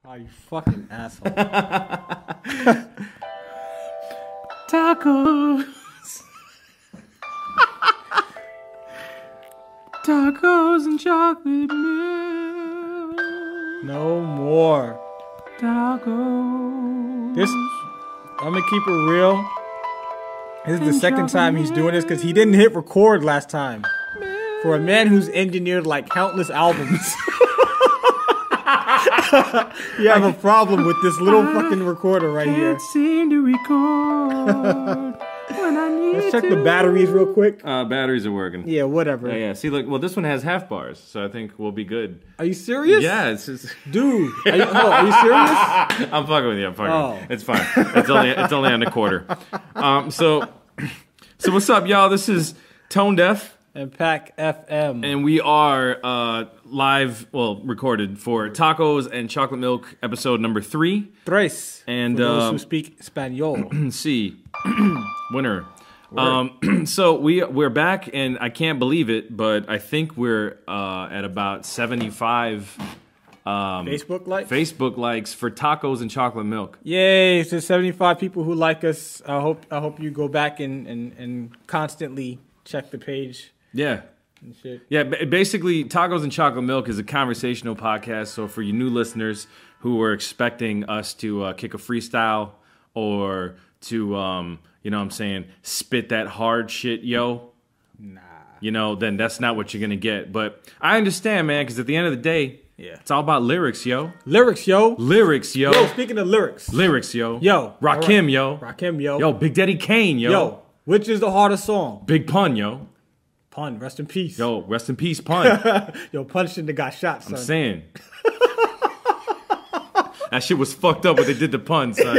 Oh, you fucking asshole. Tacos. Tacos and chocolate milk. No more. Tacos. I'm gonna keep it real. This is the second time he's doing this because he didn't hit record last time. For a man who's engineered like countless albums. You have a problem with this little fucking recorder right here. Can't seem to record when I need. Let's check the batteries real quick. Batteries are working. Yeah, whatever. Yeah. See, look. Well, this one has half bars, so I think we'll be good. Are you serious? Yeah, it's just... dude. Are you serious? I'm fucking with you. With you. It's fine. It's only on the quarter. So what's up, y'all? This is Tonedeff and PackFM, and we are live, recorded for Tacos and Chocolate Milk episode number 3. Tres. And for those who speak Espanol. See, winner. So we're back, and I can't believe it, but I think we're at about 75 Facebook likes for Tacos and Chocolate Milk. Yay! So 75 people who like us. I hope you go back and constantly check the page. Yeah. And shit. Yeah, basically, Tacos and Chocolate Milk is a conversational podcast. So for you new listeners who were expecting us to kick a freestyle or to, you know what I'm saying, spit that hard shit, yo. Nah. You know, then that's not what you're going to get. But I understand, man, because at the end of the day, yeah, it's all about lyrics, yo. Lyrics, yo. Lyrics, yo. Yo, speaking of lyrics. Lyrics, yo. Yo. Rakim, yo. Rakim, yo. Yo, Big Daddy Kane, yo. Yo, which is the hardest song? Big Pun, yo. Pun, rest in peace. Yo, rest in peace, Pun. Yo, Pun shouldn't have got shot, son. I'm saying. That shit was fucked up when they did the Pun, son.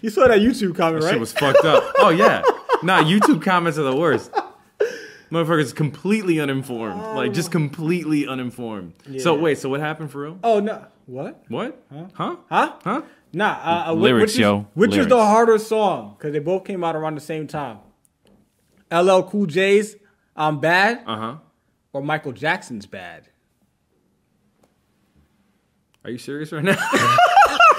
You saw that YouTube comment, right? That shit was fucked up. Oh, yeah. Nah, YouTube comments are the worst. Motherfuckers completely uninformed. Like, just completely uninformed. Yeah. So, wait, so what happened for real? Oh, no. What? What? Huh? Nah. Lyrics, yo. Which is the harder song? Because they both came out around the same time. LL Cool J's I'm Bad? Or Michael Jackson's Bad? Are you serious right now?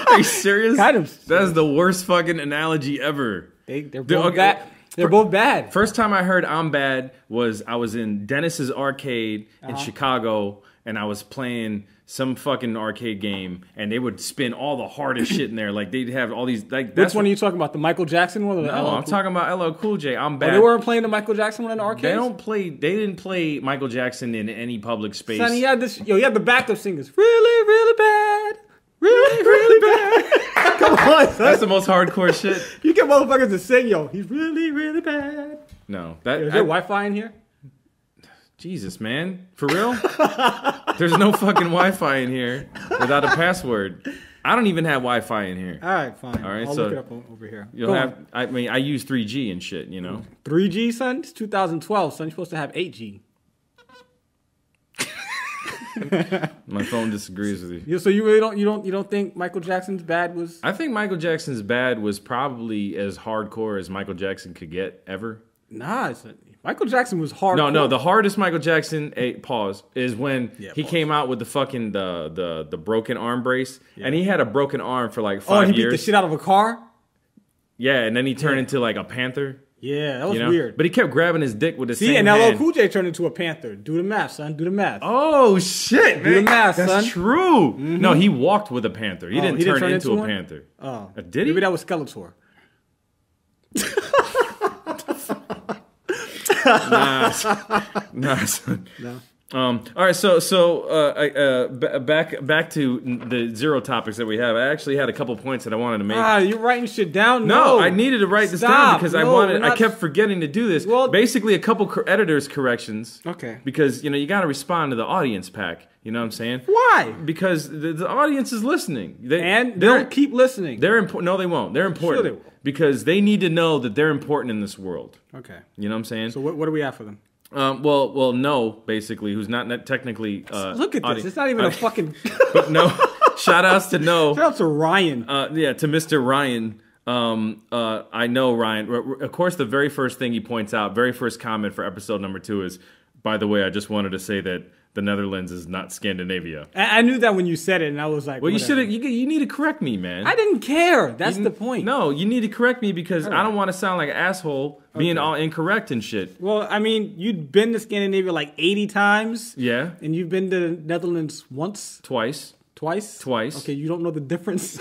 Are you serious? Kind of serious. That's the worst fucking analogy ever. They're both bad. They're both bad. First time I heard I'm Bad was I was in Dennis's arcade in Chicago, and I was playing some fucking arcade game, and they would spin all the hardest shit in there. Like, they'd have all these... Like, which one are you talking about? The Michael Jackson one or the No, I'm talking about LL Cool J. I'm Bad. Oh, they weren't playing the Michael Jackson one in the arcade? They didn't play Michael Jackson in any public space. Son, he had the backup singers. Really, really bad. Really, really bad. Come on, son. That's the most hardcore shit. You get motherfuckers to sing, yo. He's really, really bad. No. Is there Wi-Fi in here? Jesus, man. For real? There's no fucking Wi-Fi in here without a password. I don't even have Wi-Fi in here. All right, fine. All right, I'll look it up over here. I use 3G and shit, you know. 3G, son? It's 2012, son. You're supposed to have 8G. My phone disagrees with you. So you really don't think Michael Jackson's Bad was? I think Michael Jackson's Bad was probably as hardcore as Michael Jackson could get ever. Nah, Michael Jackson was hardcore. No, the hardest Michael Jackson is when he came out with the fucking the broken arm brace, and he had a broken arm for like 5 years. Oh, he beat the shit out of a car? Yeah, and then he turned into like a panther. Yeah, that was weird. But he kept grabbing his dick with his same hand. And LL Cool J turned into a panther. Do the math, son. Do the math. Oh, shit, man. Do the math, son. That's true. Mm-hmm. No, he walked with a panther. He didn't turn into a panther. Oh. Did he? Maybe that was Skeletor. Nah, son. No. All right, so back to the zero topics that we have. I actually had a couple points that I wanted to make. You're writing shit down? No, I needed to write this down because I kept forgetting to do this. Well, basically, a couple editors' corrections. Okay. Because, you got to respond to the audience pack. You know what I'm saying? Why? Because the audience is listening. They'll keep listening. They're important. No, they won't. They're important. Sure they will. Because they need to know that they're important in this world. Okay. You know what I'm saying? So what do we have for them? Well, no, basically, who's not technically... Look at this. It's not even a fucking... But no, shout-outs to no. Shout-out to Ryan. To Mr. Ryan. I know Ryan. Of course, the very first thing he points out, very first comment for episode number 2 is, by the way, I just wanted to say that the Netherlands is not Scandinavia. I knew that when you said it, and I was like, well, whatever. you need to correct me, man. I didn't care. That's the point. No, you need to correct me because I don't want to sound like an asshole being all incorrect and shit. Well, I mean, you'd been to Scandinavia like 80 times. Yeah. And you've been to the Netherlands once? Twice. Twice? Twice. Okay, you don't know the difference?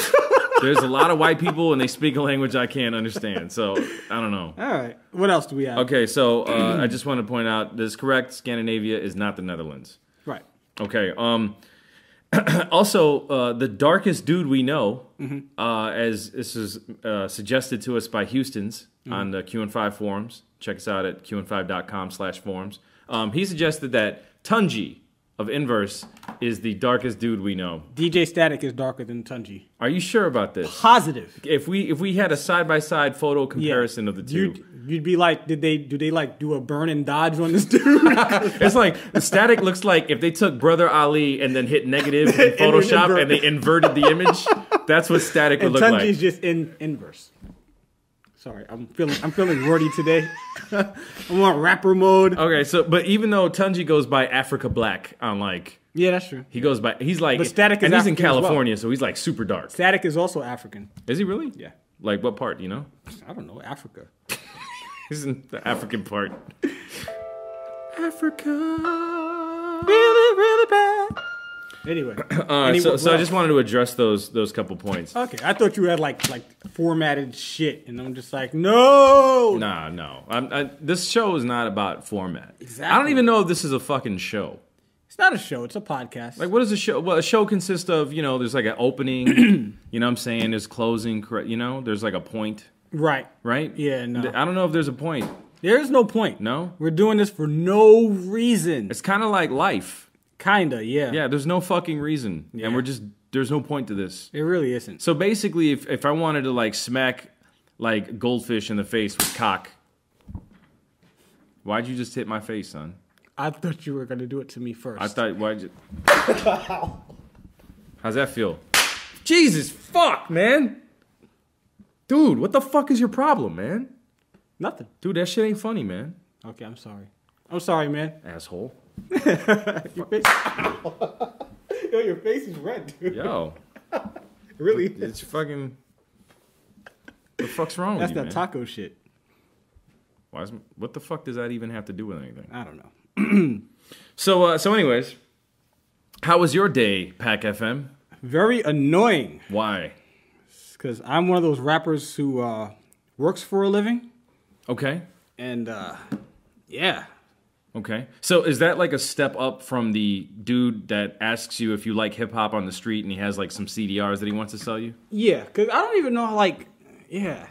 There's a lot of white people and they speak a language I can't understand. So, I don't know. All right. What else do we have? Okay, so I just want to point out, this is correct. Scandinavia is not the Netherlands. Right. Okay. Also, the darkest dude we know, as this is suggested to us by Houston's on the QN5 forums. Check us out at qn5.com/forums. He suggested that Tunji of Inverse is the darkest dude we know. DJ Static is darker than Tunji. Are you sure about this? Positive. If we had a side-by-side photo comparison of the two. You'd be like, do they do a burn and dodge on this dude? It's like the Static looks like if they took Brother Ali and then hit negative in Photoshop and they inverted the image. That's what Static would look like. And Tunji's just in Inverse. Sorry, I'm feeling wordy today. I'm on rapper mode. Okay, so but even though Tunji goes by Africa Black on like that's true. He's like, but Static is and he's African in California, so he's like super dark. Static is also African. Is he really? Yeah. Like what part? You know? I don't know. Africa. He's in the African part. Africa, really, really bad. Anyway, so I just wanted to address those couple points. Okay, I thought you had like formatted shit, and I'm just like, no. No. This show is not about format. Exactly. I don't even know if this is a fucking show. It's not a show. It's a podcast. Like, what is a show? Well, a show consists of, there's like an opening. You know what I'm saying? There's closing. There's like a point. Right. Right? Yeah. No. I don't know if there's a point. There is no point. No. We're doing this for no reason. It's kind of like life. Kinda, yeah. Yeah, there's no fucking reason. Yeah. And there's no point to this. It really isn't. So basically, if I wanted to like smack like goldfish in the face with cock, why'd you just hit my face, son? I thought you were going to do it to me first. I thought, why'd you? How's that feel? Jesus fuck, man. Dude, what the fuck is your problem, man? Nothing. Dude, that shit ain't funny, man. Okay, I'm sorry. I'm sorry, man. Asshole. Your face. Yo, your face is red, dude. Yo. Really? It's fucking. What the fuck's wrong That's with you, that man? taco shit. What the fuck does that even have to do with anything? I don't know. So anyways, how was your day, PackFM? Very annoying. Why? Because I'm one of those rappers who works for a living. Okay. And, yeah. Okay. So is that like a step up from the dude that asks you if you like hip hop on the street and he has like some CDRs that he wants to sell you? Yeah, because I don't even know,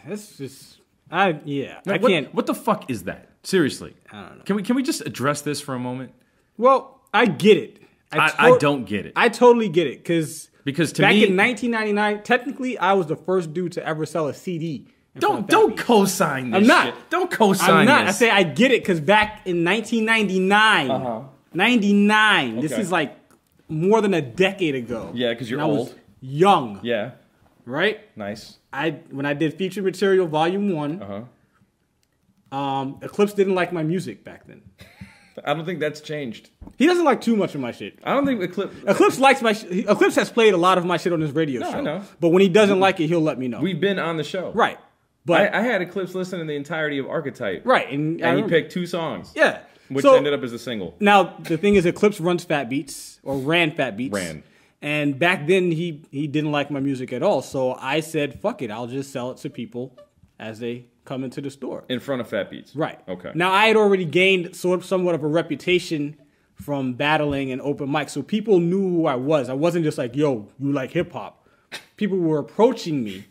that's just, I can't. What the fuck is that? Seriously. I don't know. Can we just address this for a moment? Well, I get it. I don't get it. I totally get it, because to back me, in 1999, technically, I was the first dude to ever sell a CD. Don't co-sign this I'm not. shit. Don't co-sign I'm not. this. I say I get it, because back in 1999, 99, this Okay. is like more than a decade ago. Yeah, because you're and I old. was young. Yeah. Right? Nice. When I did Featured Material Volume 1, Eclipse didn't like my music back then. I don't think that's changed. He doesn't like too much of my shit. I don't think Eclipse... Eclipse likes my shit. Eclipse has played a lot of my shit on his radio show. I know. But when he doesn't like it, he'll let me know. We've been on the show. Right. But I had Eclipse listen to the entirety of Archetype. Right. And he picked 2 songs. Yeah. Which ended up as a single. Now, the thing is, Eclipse runs Fat Beats, or ran Fat Beats. Ran. And back then, he didn't like my music at all. So I said, fuck it, I'll just sell it to people as they come into the store. In front of Fat Beats. Right. Okay. Now, I had already gained somewhat of a reputation from battling and open mic. So people knew who I was. I wasn't just like, yo, you like hip hop. People were approaching me.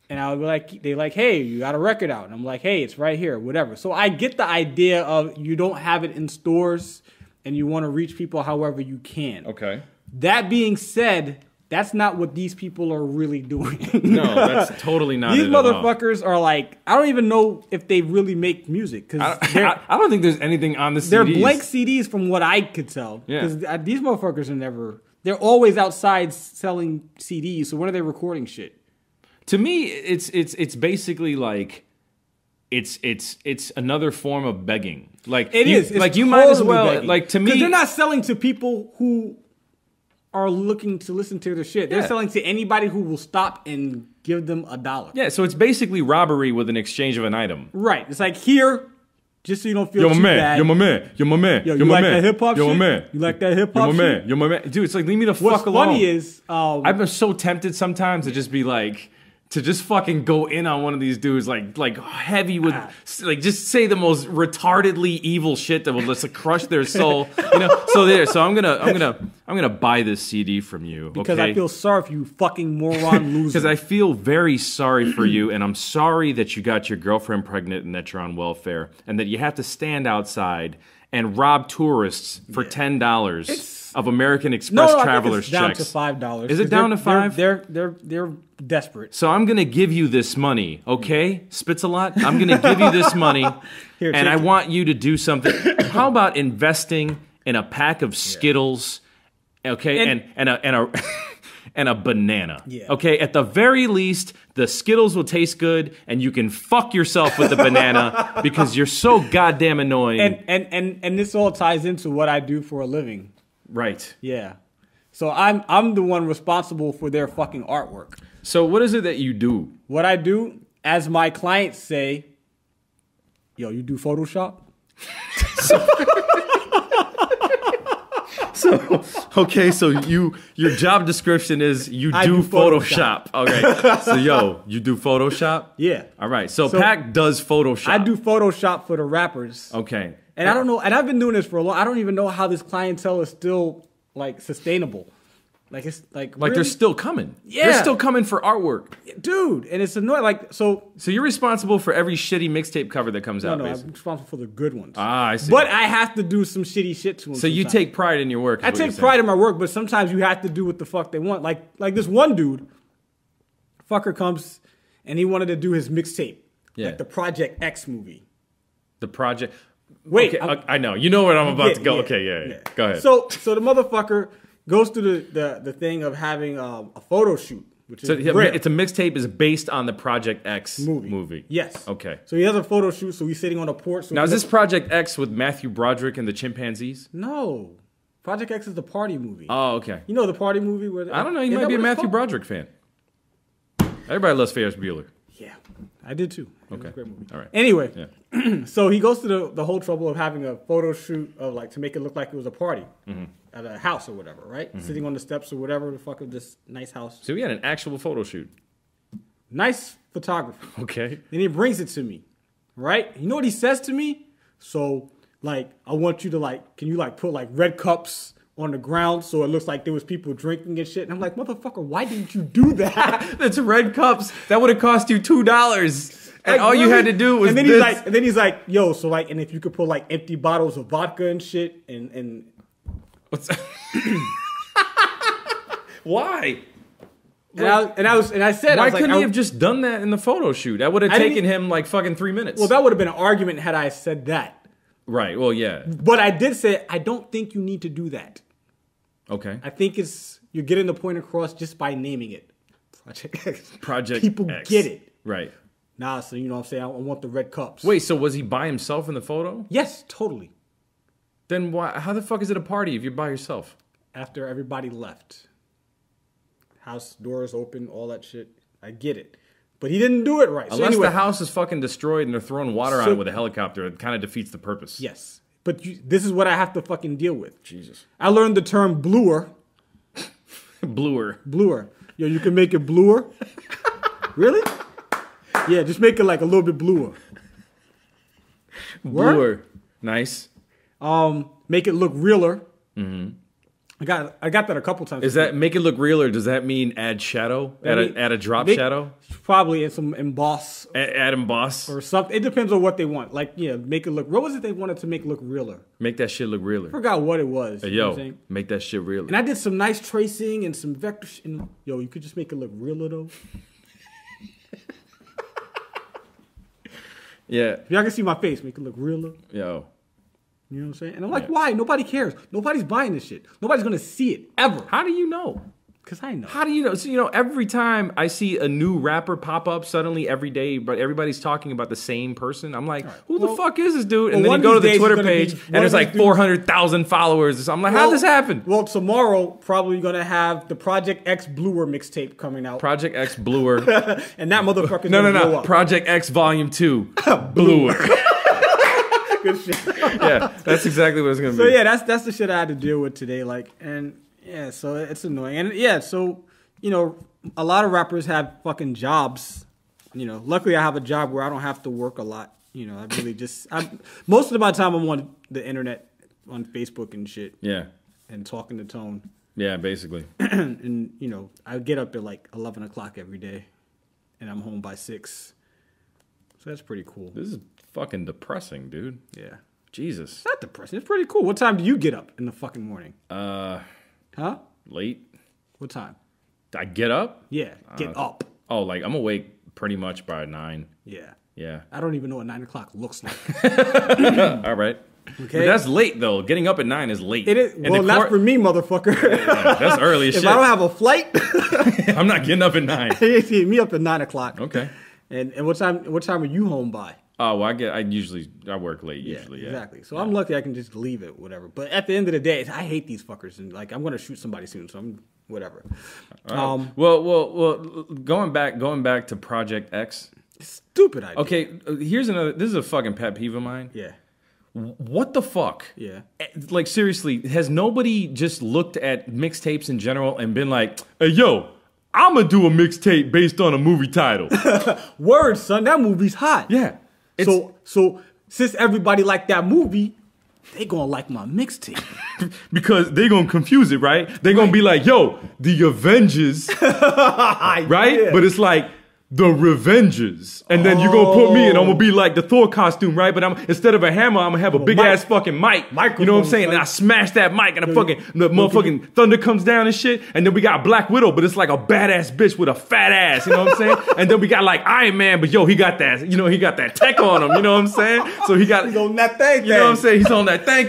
And I would be like, they like, hey, you got a record out. And I'm like, hey, it's right here, whatever. So I get the idea of you don't have it in stores and you want to reach people however you can. Okay. That being said, that's not what these people are really doing. No, that's totally not These it at all. motherfuckers are like, I don't even know if they really make music. Cause I don't think there's anything on the CDs. they're blank CDs from what I could tell. Yeah. Because these motherfuckers are never, they're always outside selling CDs. So when are they recording shit? To me, it's basically like it's another form of begging. Like It is. It's like you might as totally well begging. like to me because they're not selling to people who are looking to listen to their shit. They're Yeah. selling to anybody who will stop and give them $1. Yeah, so it's basically robbery with an exchange of an item. Right. It's like here, just so you don't feel Yo, my too man. bad. Yo, my man. Yo, my man. Yo, Yo, you my like man. that hip hop Yo, my shit? man. You like that hip Yo, hop my shit? man. Yo, my man. Dude, it's like leave me the What's fuck alone. funny is I've been so tempted sometimes to just be like to just fucking go in on one of these dudes like heavy with like just say the most retardedly evil shit that will just crush their soul. So I'm gonna buy this CD from you because okay? I feel sorry for you, fucking moron loser. Because I feel very sorry for you, and I'm sorry that you got your girlfriend pregnant and that you're on welfare, and that you have to stand outside and rob tourists for $10 of American Express travelers' down checks. to $5. Is it down to $5? They're desperate. So I'm gonna give you this money, okay, Spitz-a-lot? I'm gonna give you this money, Here, and take I it. want you to do something. How about investing in a pack of Skittles, okay, and a and a banana, Yeah. okay? At the very least, the Skittles will taste good, and you can fuck yourself with the banana because you're so goddamn annoying. And this all ties into what I do for a living. Right. Yeah. So I'm the one responsible for their fucking artwork. So what is it that you do? What I do, as my clients say, yo, you do Photoshop? So okay, so your job description is you I do do Photoshop. Okay, so yo, you do Photoshop? Yeah. All right, so So, Pack does Photoshop. I do Photoshop for the rappers. Okay. And I don't know, and I've been doing this for a long. I don't even know how this clientele is still like sustainable. Like it's like Like really? they're still coming. Yeah. They're still coming for artwork. dude, and it's annoying. Like so, So you're responsible for every shitty mixtape cover that comes out, no, I'm basically. responsible for the good ones. Ah, I see. But I have to do some shitty shit to them. So you sometimes. take pride in your work. I take pride in my work, but sometimes you have to do what the fuck they want. Like this one dude, fucker comes and he wanted to do his mixtape, Yeah. like the Project X movie. The project. Wait, okay, I know. You know where I'm about to go. Yeah, Okay, yeah. yeah. Go ahead. So the motherfucker goes through the thing of having a photo shoot, which is rare. It's a mixtape is based on the Project X movie. movie. Yes. Okay. So he has a photo shoot. So he's sitting on a porch. So Now is this Project X with Matthew Broderick and the chimpanzees? No. Project X is the party movie. Oh, okay. You know the party movie where I don't know. You Is might that be a what it's Matthew called? Broderick fan. Everybody loves Ferris Bueller. Yeah, I did too. It was Okay. a great movie. All right. Anyway, Yeah. so he goes to the whole trouble of having a photo shoot of like to make it look like it was a party at a house or whatever, right? Sitting on the steps or whatever the fuck of this nice house. So we had an actual photo shoot. Nice photography. Okay. Then he brings it to me, right? You know what he says to me? So like, I want you to like, can you like put like red cups on the ground so it looks like there was people drinking and shit? And I'm like, motherfucker, why didn't you do that? That's red cups. That would have cost you $2. And Like, all you had really? to do was and then this. he's like, yo, so like, and if you could put like empty bottles of vodka and shit, and What's Why? I said, Why I was couldn't like, he have just done that in the photo shoot? That would have I didn't- taken him like fucking 3 minutes. well, that would have been an argument had I said that. right. Well, yeah. But I did say, I don't think you need to do that. Okay. I think you're getting the point across just by naming it. Project X. Project People X. get it. Right. Nah, so you know what I'm saying? I want the red cups. Wait, so was he by himself in the photo? Yes, totally. Then why? How the fuck is it a party if you're by yourself? After everybody left. House doors open, all that shit. I get it. But he didn't do it right. So Unless anyway, the house is fucking destroyed and they're throwing water on So- it with a helicopter, it kind of defeats the purpose. yes. But this is what I have to fucking deal with. Jesus. I learned the term bluer. Bluer. Bluer. Yo, you can make it bluer? Really? Yeah, just make it like a little bit bluer. Bluer. Nice. Make it look realer. Mm-hmm. I got that a couple times. Is that make it look real, or does that mean add shadow? Add a drop shadow? Probably in some emboss Add emboss? or something. It depends on what they want. Like, yeah, make it look. What was it they wanted to make it look realer? Make that shit look realer. I forgot what it was. Hey, you know yo, what I'm saying? make that shit realer. And I did some nice tracing and some vector. And yo, you could just make it look realer though. Yeah. If y'all can see my face, make it look realer. Yo. You know what I'm saying? And I'm like, Yeah. why? Nobody cares. Nobody's buying this shit. Nobody's gonna see it ever. How do you know? Because I know. How do you know? So, every time I see a new rapper pop up suddenly every day, but everybody's talking about the same person, I'm like, who the fuck is this dude? And then you go to the Twitter page, and there's like 400,000 followers. So I'm like, how did this happen? Well, tomorrow, probably going to have the Project X Bluer mixtape coming out. Project X Bluer. And that motherfucker's No. Project X Volume 2. Bluer. Good shit. Yeah, that's exactly what it's going to be. So, yeah, that's the shit I had to deal with today. Yeah, so it's annoying. And yeah, so, a lot of rappers have fucking jobs. Luckily I have a job where I don't have to work a lot. I really most of my time I'm on the internet, on Facebook and shit. Yeah. And talking to Tone. Yeah, basically. And, I get up at like 11 o'clock every day and I'm home by 6. So that's pretty cool. This is fucking depressing, dude. Yeah. Jesus. It's not depressing. It's pretty cool. What time do you get up in the fucking morning? Huh? Late. What time? I get up? Yeah, get up. Oh, like I'm awake pretty much by 9. Yeah. Yeah. I don't even know what 9 o'clock looks like. All right. Okay. But that's late though. Getting up at 9 is late. It is. Well, not for me, motherfucker. Yeah, that's early as shit. If I don't have a flight, I'm not getting up at 9. Me up at 9 o'clock. Okay. And what time are you home by? Oh, well, I work late usually. Yeah. Exactly. So I'm lucky I can just leave it, whatever. But at the end of the day, I hate these fuckers, and like I'm gonna shoot somebody soon, so I'm whatever. Right. Well, going back to Project X. Stupid idea. Okay, here's another. This is a fucking pet peeve of mine. Yeah. What the fuck? Yeah. Like seriously, has nobody just looked at mixtapes in general and been like, "Hey, yo, I'm gonna do a mixtape based on a movie title." Word, son, that movie's hot. Yeah. So since everybody liked that movie, they gonna like my mixtape. Because they gonna confuse it, right? They gonna be like, yo, the Avengers, right? Yeah. But it's like, the Revengers. And then you're gonna put me and I'm gonna be like the Thor costume, right? But instead of a hammer, I'm gonna have a big ass fucking mic. You know what I'm saying? And I smash that mic and the motherfucking thunder comes down and shit. And then we got Black Widow, but it's like a badass bitch with a fat ass, you know what I'm saying? And then we got like Iron Man, but yo, he got that, he got that tech on him, you know what I'm saying? So he's on that thing. You know what I'm saying? He's on that thing.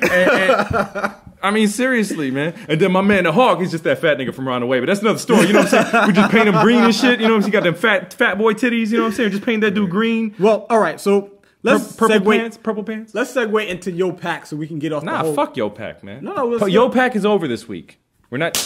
And I mean, seriously, man. And then my man, the Hawk, he's just that fat nigga from around the way. But that's another story, you know what I'm saying? We just paint him green and shit, you know what I'm saying? He got them fat boy titties, you know what I'm saying? Just paint that dude green. Well, all right, so let's purple pants. Let's segue into Yo Pack so we can get off the whole... fuck Yo Pack, man. No, Yo Pack is over this week. We're not...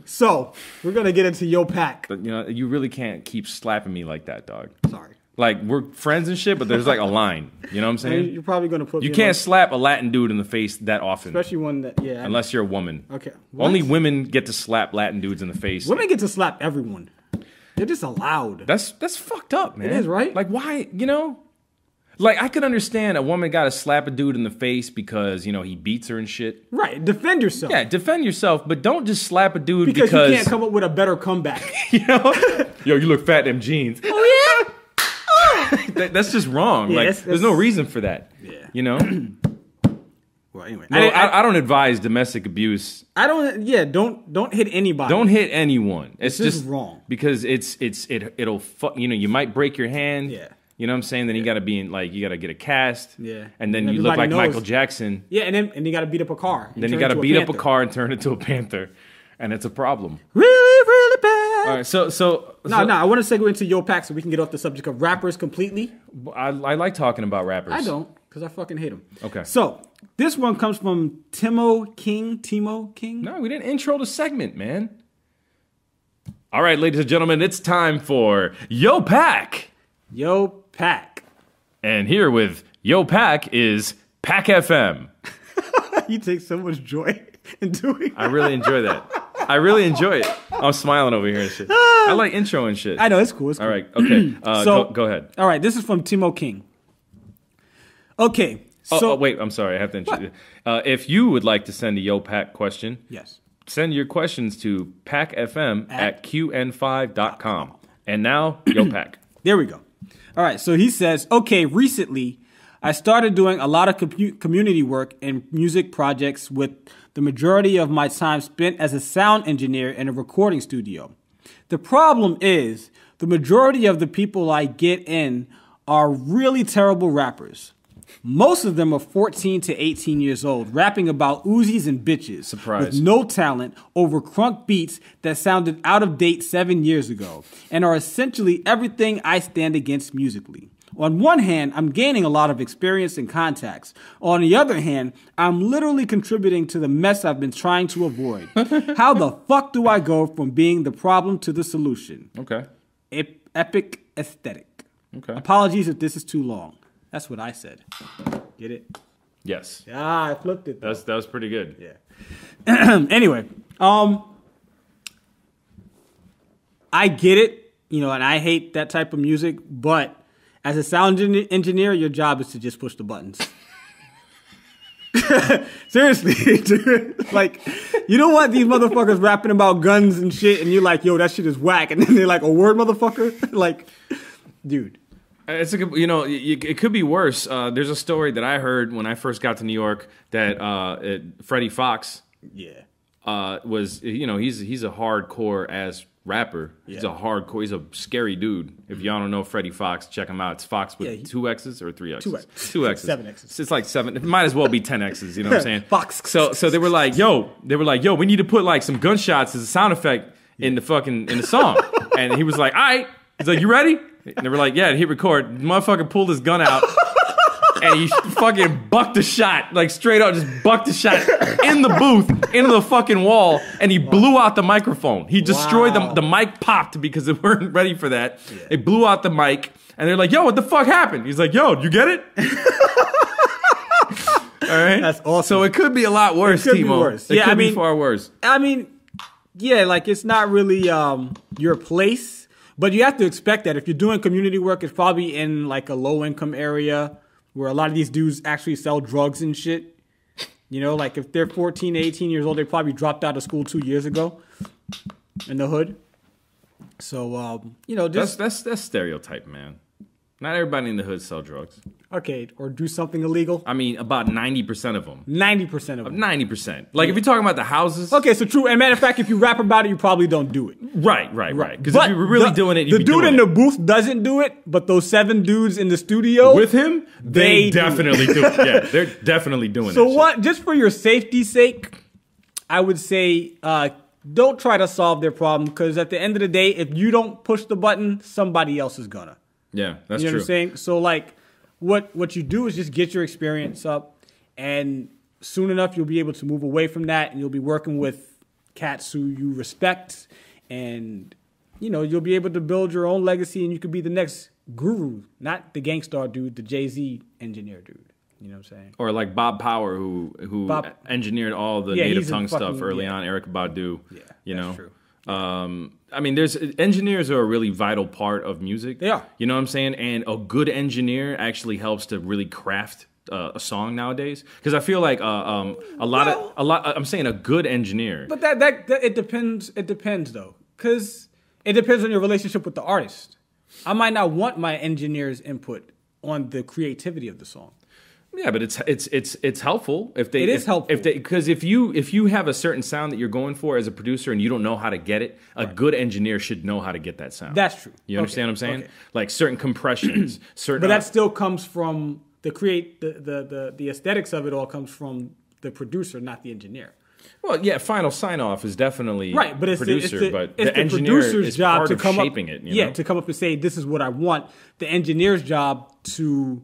So, we're going to get into Yo Pack. But, you really can't keep slapping me like that, dog. Sorry. Like, we're friends and shit, but there's like a line. You know what I'm saying? You're probably going to put You can't slap a Latin dude in the face that often. Especially one that, yeah. Unless you're a woman. Okay. What? Only women get to slap Latin dudes in the face. Women get to slap everyone. They're just allowed. That's fucked up, man. It is, right? Like, why, Like, I could understand a woman got to slap a dude in the face because, he beats her and shit. Right. Defend yourself. Yeah, defend yourself, but don't just slap a dude because you can't come up with a better comeback. Yo, you look fat in them jeans. Oh, yeah? That's just wrong. Yeah, like, there's no reason for that. Yeah. Well, anyway. I don't advise domestic abuse. Don't hit anybody. Don't hit anyone. It's just wrong. Because it'll fuck, you might break your hand. Yeah. You know what I'm saying? Then you got to be in, like, you got to get a cast. Yeah. And then you look like Michael Jackson. Yeah, and you got to beat up a car. Then you got to beat up a car and turn it into a panther. And it's a problem. Really, really bad. All right, so I want to segue into Yo Pack so we can get off the subject of rappers completely. I like talking about rappers. I don't, because I fucking hate them. Okay. So, this one comes from Timo King. No, we didn't intro the segment, man. All right, ladies and gentlemen, it's time for Yo Pack. Yo Pack. And here with Yo Pack is PackFM. You take so much joy in doing that. I really enjoy that. I really enjoy it. I'm smiling over here and shit. I like intro and shit. I know, it's cool. All right, okay. Go ahead. All right, this is from Timo King. Okay, so... wait, I'm sorry. I have to introduce you. If you would like to send a Yo Pack question, yes, send your questions to packfm@qn5.com. And now, Yo Pack. There we go. All right, so he says, okay, recently I started doing a lot of community work and music projects with the majority of my time spent as a sound engineer in a recording studio. The problem is the majority of the people I get in are really terrible rappers. Most of them are 14 to 18 years old, rapping about Uzis and bitches. Surprise. With no talent over crunk beats that sounded out of date 7 years ago, and are essentially everything I stand against musically. On one hand, I'm gaining a lot of experience and contacts. On the other hand, I'm literally contributing to the mess I've been trying to avoid. How the fuck do I go from being the problem to the solution? Okay. Epic aesthetic. Okay. Apologies if this is too long. That's what I said. Get it? Yes. Ah, I flipped it. That was pretty good. Yeah. Anyway, I get it, and I hate that type of music, but as a sound engineer, your job is to just push the buttons. Seriously, dude. Like, you know what? These motherfuckers rapping about guns and shit, and you're like, yo, that shit is whack. And then they're like, a word, motherfucker? Like, dude. It's a good, it could be worse. There's a story that I heard when I first got to New York that Freddie Fox was, he's a hardcore ass rapper. Yeah. He's a scary dude. If y'all don't know Freddie Fox, check him out. It's Fox with 2 X's or 3 X's? 2 X's. 7 X's. It's like 7. It might as well be 10 X's, you know what I'm saying? Fox. So they were like, yo, we need to put like some gunshots as a sound effect in the song. And he was like, all right. He's like, you ready? And they were like, yeah, and hit record. The motherfucker pulled his gun out and he fucking bucked a shot, like straight up, just bucked a shot in the booth, into the fucking wall, and he blew out the microphone. He destroyed the mic popped because they weren't ready for that. Yeah. They blew out the mic, and they're like, yo, what the fuck happened? He's like, yo, you get it? All right? That's awesome. So it could be a lot worse, Timo. It could be far worse. I mean, yeah, like it's not really your place. But you have to expect that if you're doing community work, it's probably in like a low income area where a lot of these dudes actually sell drugs and shit. Like if they're 14 to 18 years old, they probably dropped out of school 2 years ago in the hood. So, just... That's stereotype, man. Not everybody in the hood sell drugs. Okay, or do something illegal. I mean, about 90% of them. 90% of them. 90%. Like, if you're talking about the houses... Okay, so true. And matter of fact, if you rap about it, you probably don't do it. Right. Because if you were really doing it, you'd be doing it. The dude in the booth doesn't do it, but those 7 dudes in the studio... With him, they definitely do it. Yeah, they're definitely doing it. So what, just for your safety's sake, I would say don't try to solve their problem, because at the end of the day, if you don't push the button, somebody else is gonna. Yeah, that's true. You know what I'm saying? So, like, what you do is just get your experience up, and soon enough you'll be able to move away from that, and you'll be working with cats who you respect, and, you'll be able to build your own legacy, and you could be the next guru, not the Gangstar dude, the Jay-Z engineer dude. You know what I'm saying? Or like Bob Power, who engineered all the native tongue stuff early on, Erykah Badu. Yeah, that's true. I mean, there's engineers are a really vital part of music. They are. You know what I'm saying? And a good engineer actually helps to really craft a song nowadays. Because I feel like I'm saying a good engineer. But that it depends. It depends though, because it depends on your relationship with the artist. I might not want my engineer's input on the creativity of the song. Yeah, but it's helpful if they. It is helpful because if you have a certain sound that you're going for as a producer and you don't know how to get it, a good engineer should know how to get that sound. That's true. You understand what I'm saying? Okay. Like certain compressions, certain. But that still comes from the aesthetics of it all comes from the producer, not the engineer. Well, yeah, final sign off is definitely right, but it's producer, the the engineer producer's is job part to of come shaping up, it. You know? To come up and say this is what I want. The engineer's job to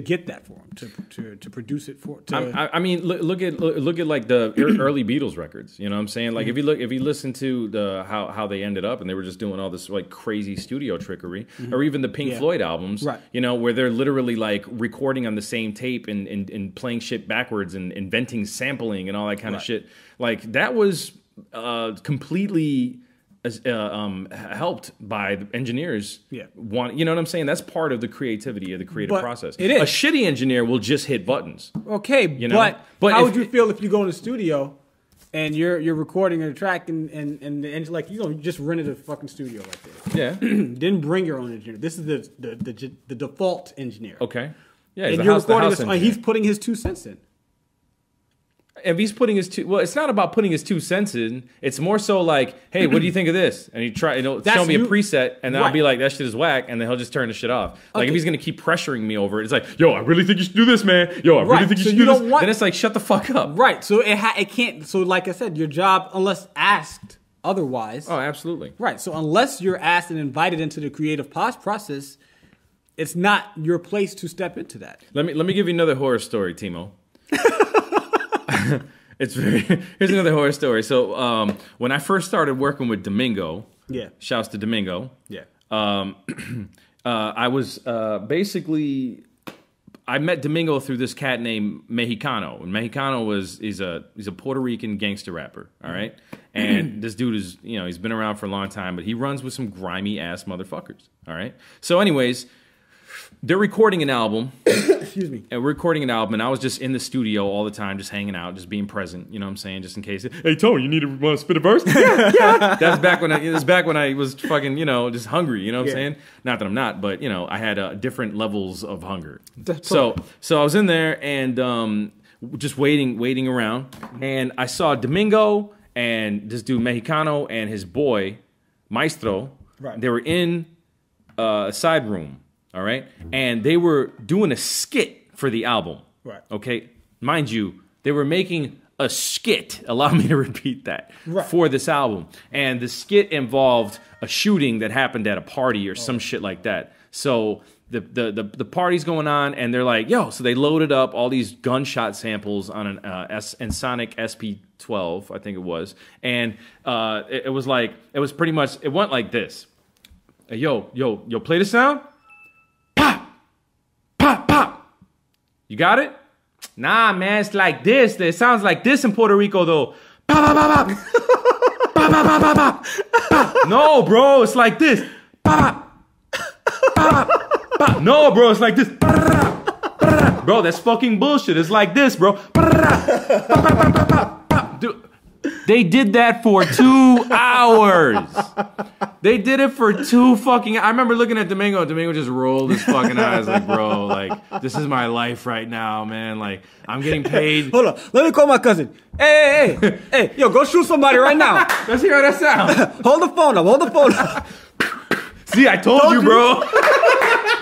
get that for him, to produce it for. I mean, look at like the early Beatles records. You know what I'm saying? Like if you listen to how they ended up, and they were just doing all this like crazy studio trickery, or even the Pink Floyd albums, right. Where they're literally like recording on the same tape and playing shit backwards and inventing sampling and all that kind of shit. Like that was completely. Helped by the engineers. You know what I'm saying? That's part of the creativity of the creative process. It is. A shitty engineer will just hit buttons. Okay, but how would you feel if you go in the studio and you're recording a track and the engine, like you just rented a fucking studio right there. Yeah. Didn't bring your own engineer. This is the default engineer. Okay. Yeah. And you're recording this, and he's putting his 2 cents in. if he's putting his it's not about putting his 2 cents in. It's more so like, hey, what do you think of this? And he'll show me a preset, and then I'll be like, that shit is whack, and then he'll just turn the shit off. Like if he's gonna keep pressuring me over it, it's like, yo, I really think you should do this, man. Yo, I really think you should do this. Then it's like, shut the fuck up. Right. So it can't. So like I said, your job, unless asked otherwise. Oh, absolutely. Right. So unless you're asked and invited into the creative process, it's not your place to step into that. Let me give you another horror story, Timo. Here's another horror story. So when I first started working with Domingo, shouts to Domingo. I was basically I met Domingo through this cat named Mexicano. And Mexicano he's a Puerto Rican gangster rapper. All right, and this dude is he's been around for a long time, but he runs with some grimy ass motherfuckers. All right. So, anyways. They're recording an album. Excuse me. And we're recording an album, and I was just in the studio all the time, just hanging out, just being present. You know what I'm saying? Just in case. Hey, Tony, you need to spit a verse? Yeah. That's back when I was fucking, just hungry. You know what I'm saying? Not that I'm not, but I had different levels of hunger. So I was in there and just waiting around, and I saw Domingo and this dude Mexicano and his boy Maestro. Right. They were in a side room. All right. And they were doing a skit for the album. Right. Okay. Mind you, they were making a skit. Allow me to repeat that. Right. For this album. And the skit involved a shooting that happened at a party or some shit like that. So the party's going on, and they're like, yo, so they loaded up all these gunshot samples on an Ensoniq SP12, I think it was. And it was pretty much, it went like this. Hey, yo, play the sound. Pop. You got it? Nah, man, it's like this. It sounds like this in Puerto Rico, though. Pop. No, bro, it's like this. Pop. No, bro, it's like this. Bro, that's fucking bullshit. It's like this, bro. Dude, they did that for 2 hours. They did it for 2 fucking... I remember looking at Domingo. Domingo just rolled his fucking eyes like, bro, like, this is my life right now, man. Like, I'm getting paid. Hold on. Let me call my cousin. Hey, yo, go shoot somebody right now. Let's hear how that sounds. Hold the phone up. See, I told you, bro.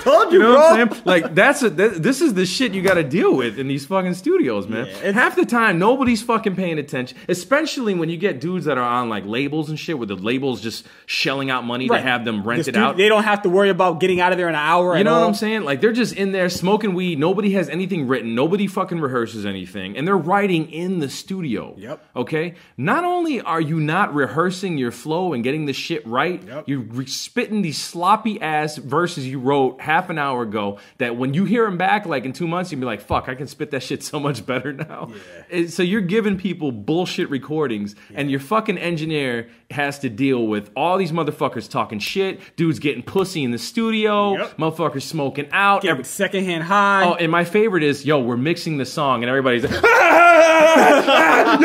Told you, know bro. What I'm saying? Like, this is the shit you got to deal with in these fucking studios, man. Yeah, half the time, nobody's fucking paying attention, especially when you get dudes that are on, like, labels and shit, where the labels just shelling out money to have them rented out. They don't have to worry about getting out of there in an hour. You know what I'm saying? Like, they're just in there smoking weed. Nobody has anything written. Nobody fucking rehearses anything. And they're writing in the studio. Yep. Okay? Not only are you not rehearsing your flow and getting the shit right, you're spitting these sloppy-ass verses you wrote half an hour ago that when you hear them back, like in 2 months, you'll be like, fuck, I can spit that shit so much better now. Yeah. So you're giving people bullshit recordings, and your fucking engineer has to deal with all these motherfuckers talking shit, dudes getting pussy in the studio, motherfuckers smoking out. Getting secondhand high. Oh, and my favorite is, yo, we're mixing the song, and everybody's like, yo, that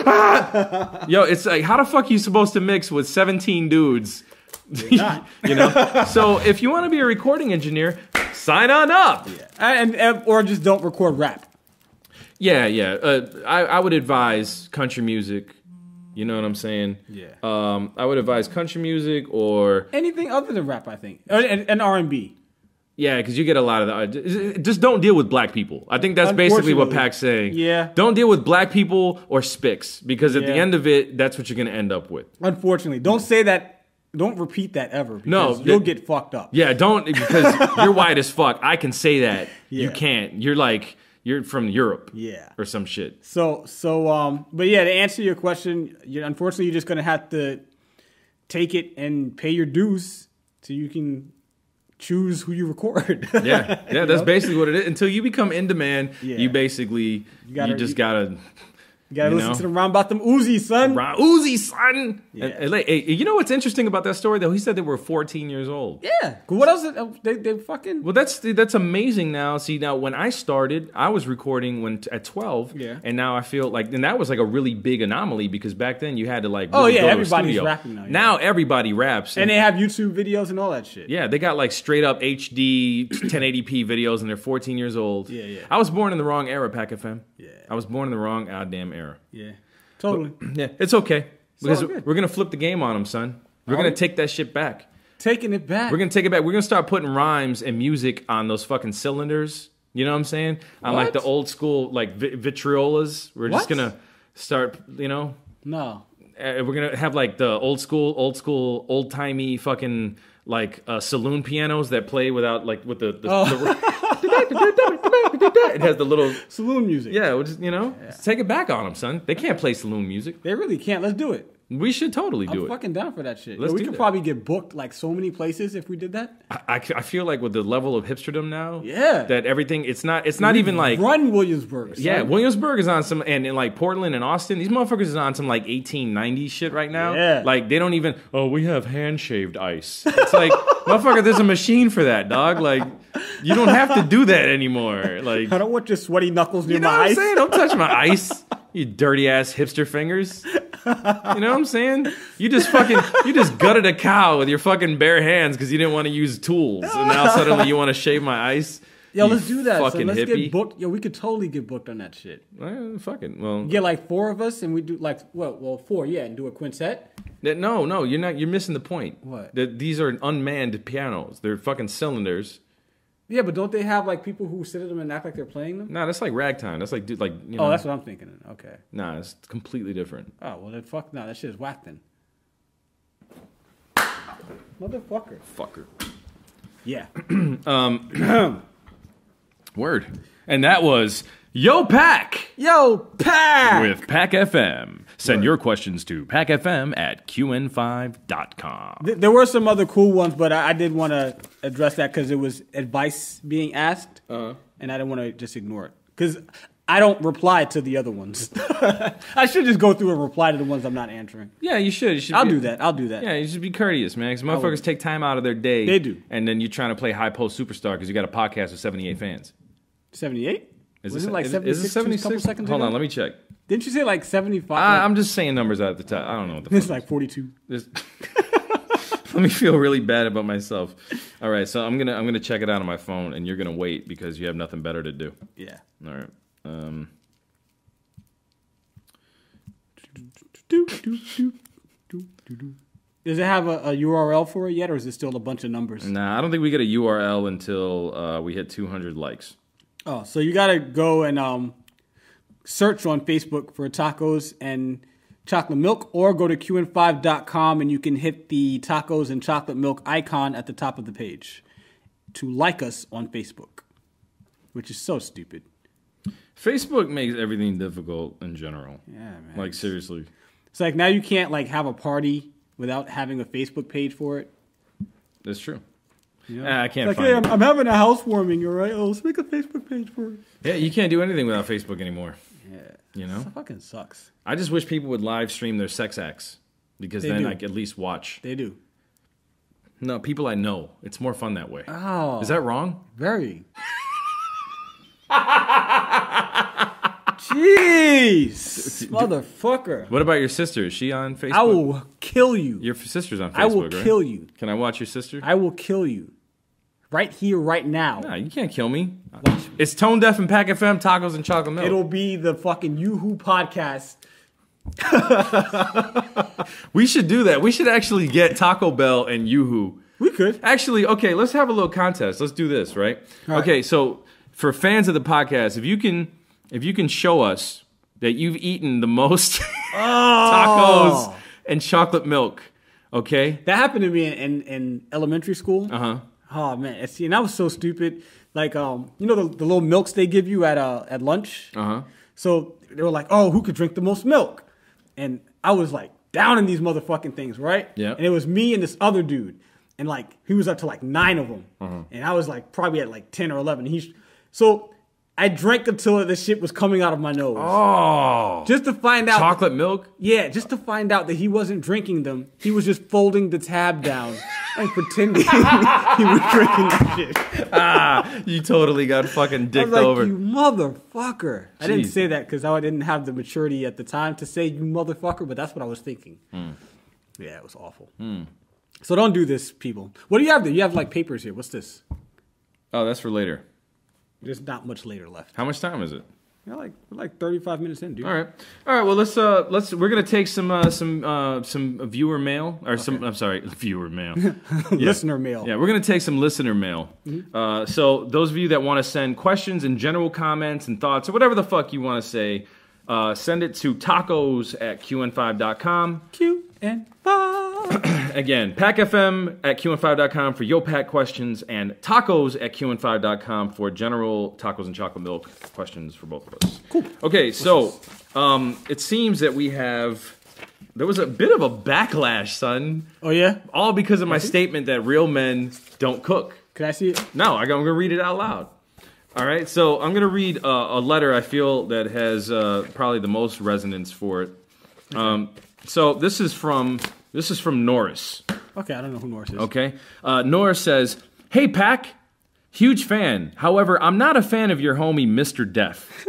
nigga, yo, it's like, how the fuck are you supposed to mix with 17 dudes? You know, so if you want to be a recording engineer, sign on up. And or just don't record rap. I would advise country music. You know what I'm saying? Yeah. I would advise country music or anything other than rap. I think and R&B. Yeah, because you get a lot of the. Just don't deal with black people. I think that's basically what Pack's saying. Yeah. Don't deal with black people or spics, because at the end of it, that's what you're going to end up with. Unfortunately, don't say that. Don't repeat that ever. Because you'll get fucked up. Yeah, don't, because you're white as fuck. I can say that. Yeah. You can't. You're from Europe. Yeah. Or some shit. But yeah, to answer your question, unfortunately, you're just gonna have to take it and pay your dues so you can choose who you record. Yeah, that's basically what it is. Until you become in demand, you basically you just gotta You gotta listen to the rhyme about them Uzi, son. Uzi, son. Yeah. And, you know what's interesting about that story, though? He said they were 14 years old. Yeah. What else? They fucking... Well, that's amazing now. See, now, when I started, I was recording at 12. Yeah. And now I feel like... And that was like a really big anomaly because back then you had to like... Oh, really yeah. go to a Everybody's studio. rapping now. Yeah. Now everybody raps. And they have YouTube videos and all that shit. Yeah, they got like straight up HD 1080p videos and they're 14 years old. Yeah. I was born in the wrong era, PackFM. Yeah. I was born in the wrong goddamn era. Yeah. Totally. But, yeah, it's okay. Because all good. we're going to flip the game on them, son. We're going to take that shit back. Taking it back. We're going to take it back. We're going to start putting rhymes and music on those fucking cylinders. You know what I'm saying? On like the old school like vitriolas. We're just going to start, No. we're going to have like the old school, old-timey fucking like saloon pianos that play without like with the it has the little saloon music. Yeah, we'll just, let's take it back on them, son. They can't play saloon music. They really can't. Let's do it. We should totally do I'm it. fucking down for that shit. Let's we do could that. probably get booked like so many places if we did that. I feel like with the level of hipsterdom now, Yeah. that everything it's not even like run Williamsburg. Son. Yeah, Williamsburg is on some and in like Portland and Austin, these motherfuckers is on some like 1890s shit right now. Yeah. Like they don't even we have hand shaved ice. It's like motherfucker, there's a machine for that, dog. Like you don't have to do that anymore. Like I don't want your sweaty knuckles near you know my what I'm eyes. saying? Don't touch my ice. You dirty ass hipster fingers. You know what I'm saying? You just gutted a cow with your fucking bare hands because you didn't want to use tools, and now suddenly you want to shave my ice. Yo, let's do that. Fucking Son. Let's hippie. get booked. Yo, we could totally get booked on that shit. Fuck it. Well, Get like 4 of us, and we do like 4, yeah, and do a quintet. no, you're not. You're missing the point. What? These are unmanned pianos. They're fucking cylinders. Yeah, but don't they have like people who sit at them and act like they're playing them? Nah, that's like ragtime. That's like, dude, like you know. Oh, that's what I'm thinking. Okay. Nah, it's completely different. Oh well, then fuck no, that shit is whack then. Motherfucker. Fucker. Yeah. Word. And that was Yo Pack. Yo, Pack! With PackFM. Send your questions to packfm@qn5.com. There were some other cool ones, but I did want to address that because it was advice being asked, and I didn't want to just ignore it. Because I don't reply to the other ones. I should just go through and reply to the ones I'm not answering. Yeah, you should. I'll do that. Yeah, you should be courteous, man. Because motherfuckers take time out of their day. They do. And then you're trying to play high post superstar because you got a podcast with 78 fans. 78? Is it like 76? Is it 76? Couple seconds Hold ago? on, let me check. Didn't you say like 75? I'm just saying numbers out at the top. I don't know what the fuck. It's like 42. Let me feel really bad about myself. All right, so I'm gonna check it out on my phone, and you're gonna wait because you have nothing better to do. Yeah. All right. Does it have a URL for it yet, or is it still a bunch of numbers? Nah, I don't think we get a URL until we hit 200 likes. Oh, so you gotta go and search on Facebook for tacos and chocolate milk, or go to qn5.com and you can hit the tacos and chocolate milk icon at the top of the page to like us on Facebook, which is so stupid. Facebook makes everything difficult in general. Yeah, man. Like, seriously. It's like now you can't like have a party without having a Facebook page for it. That's true. You know? I can't like, find hey, it. I'm having a housewarming, all right? Oh, let's make a Facebook page for it. Yeah, you can't do anything without Facebook anymore. Yeah. You know? That fucking sucks. I just wish people would live stream their sex acts because They then do. I could at least watch. They do. No, people I know. It's more fun that way. Oh. Is that wrong? Very. Jeez. Motherfucker. What about your sister? Is she on Facebook? I will kill you. Your sister's on Facebook, I will right? kill you. Can I watch your sister? I will kill you. Right here, right now. Nah, you can't kill me. It's Tonedeff and PackFM, tacos and chocolate milk. It'll be the fucking Yoo-Hoo podcast. We should do that. We should actually get Taco Bell and Yoo-Hoo. We could. Actually, okay, let's have a little contest. Let's do this, right? All right. Okay, so for fans of the podcast, if you can show us that you've eaten the most tacos and chocolate milk, okay? That happened to me in elementary school. Uh-huh. Oh man, see, and that was so stupid. Like, you know the little milks they give you at lunch. Uh-huh. So they were like, "Oh, who could drink the most milk?" And I was like down in these motherfucking things, right? Yeah. And it was me and this other dude, and like he was up to like 9 of them, and I was like probably at like 10 or 11. So I drank until the shit was coming out of my nose. Oh. Just to find out. Chocolate milk? Yeah, just to find out that he wasn't drinking them. He was just folding the tab down and pretending he was drinking that shit. You totally got fucking dicked I was like, over. you motherfucker. I didn't Jeez. say that because I didn't have the maturity at the time to say you motherfucker, but that's what I was thinking. Yeah, it was awful. So don't do this, people. What do you have there? You have like papers here. What's this? Oh, that's for later. There's not much later left. How much time is it? We're like 35 minutes in, dude. All right. Well, let's. We're gonna take some viewer mail or some. I'm sorry, viewer mail. Listener mail. Yeah, we're gonna take some listener mail. So those of you that want to send questions and general comments and thoughts or whatever the fuck you want to say, send it to tacos@qn5.com. QN5. Again, PackFM@qn5.com for Yo Pack questions and tacos@qn5.com for general tacos and chocolate milk questions for both of us. Cool. Okay, so it seems that there was a bit of a backlash, son. Oh, yeah? All because of my statement that real men don't cook. Can I see it? No, I'm going to read it out loud. All right, so I'm going to read a letter I feel that has probably the most resonance for it. So this is from Norris. Okay, I don't know who Norris is. Okay. Norris says, "Hey, Pack, huge fan. However, I'm not a fan of your homie, Mr. Def.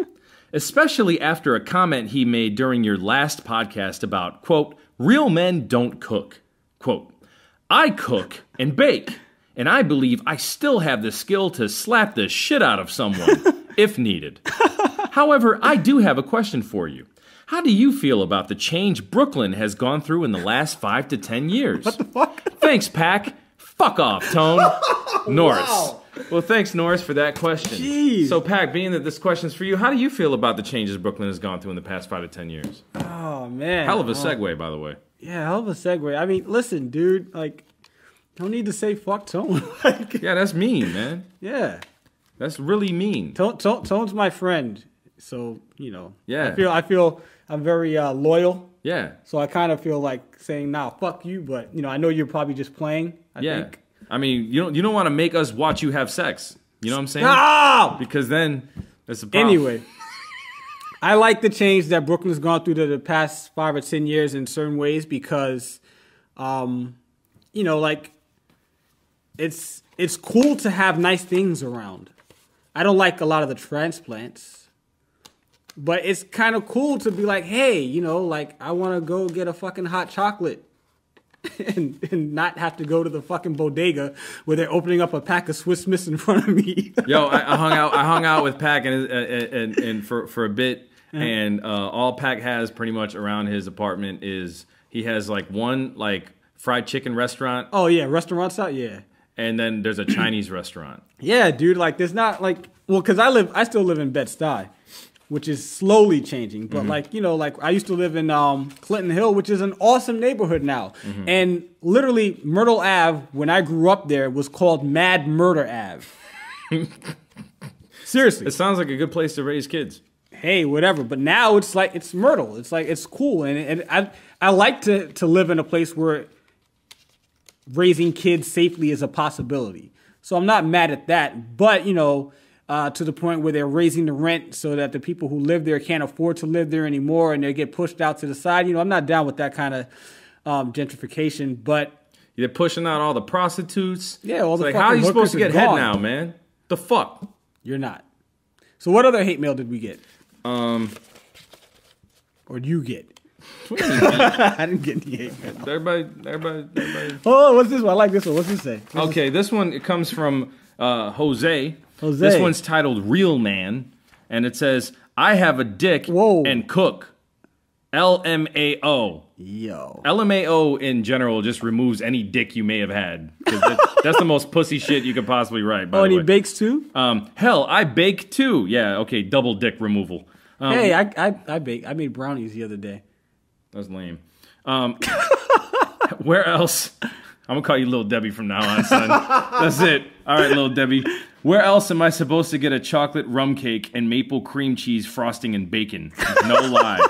Especially after a comment he made during your last podcast about, quote, real men don't cook. Quote, I cook and bake, and I believe I still have the skill to slap the shit out of someone, if needed. However, I do have a question for you. How do you feel about the change Brooklyn has gone through in the last 5 to 10 years? What the fuck? Thanks, Pack. Fuck off, Tone." Norris. Wow. Well, thanks, Norris, for that question. Jeez. So, Pack, being that this question's for you, how do you feel about the changes Brooklyn has gone through in the past 5 to 10 years? Oh, man. Hell of a segue, by the way. Yeah, hell of a segue. I mean, listen, dude, like, don't need to say fuck Tone. Like, Yeah, that's mean, man. yeah. That's really mean. Tone's my friend. So, Yeah. I feel I'm very loyal. Yeah. So I kind of feel like saying, nah, fuck you. But, I know you're probably just playing, I think. I mean, you don't want to make us watch you have sex. You know what I'm saying? Stop! Because then that's the problem. Anyway, I like the change that Brooklyn's gone through the past 5 or 10 years in certain ways because, like, it's cool to have nice things around. I don't like a lot of the transplants, but it's kind of cool to be like, hey, like, I want to go get a fucking hot chocolate. and not have to go to the fucking bodega where they're opening up a pack of Swiss Miss in front of me. Yo, I hung out with Pac and for a bit, and all Pac has pretty much around his apartment is he has like one like fried chicken restaurant. Oh yeah, restaurants out, yeah. And then there's a Chinese restaurant. Yeah, dude, like there's not like because I still live in Bed-Stuy, which is slowly changing. But like I used to live in Clinton Hill, which is an awesome neighborhood now. And literally Myrtle Ave, when I grew up there, was called Mad Murder Ave. Seriously. It sounds like a good place to raise kids. Hey, whatever. But now it's like it's Myrtle. It's like it's cool, and I like to live in a place where raising kids safely is a possibility. So I'm not mad at that. But to the point where they're raising the rent so that the people who live there can't afford to live there anymore and they get pushed out to the side. I'm not down with that kind of gentrification, but they're pushing out all the prostitutes. Yeah, all the like, fucking how are you supposed to hookers get are head gone. now, man? The fuck? You're not. So what other hate mail did we get? Or do you get? I didn't get any hate mail. Everybody. Oh, what's this one? I like this one. What's this say? Okay, this one, it comes from Jose. Jose. This one's titled Real Man, and it says, I have a dick and cook. LMAO. Yo. LMAO in general just removes any dick you may have had. 'Cause that's the most pussy shit you could possibly write, by the and way. he bakes too? Hell, I bake too. Yeah, okay, double dick removal. Hey, I bake. I made brownies the other day. That's lame. Where else? I'm going to call you Little Debbie from now on, son. That's it. All right, Little Debbie. Where else am I supposed to get a chocolate rum cake and maple cream cheese frosting and bacon? No lie.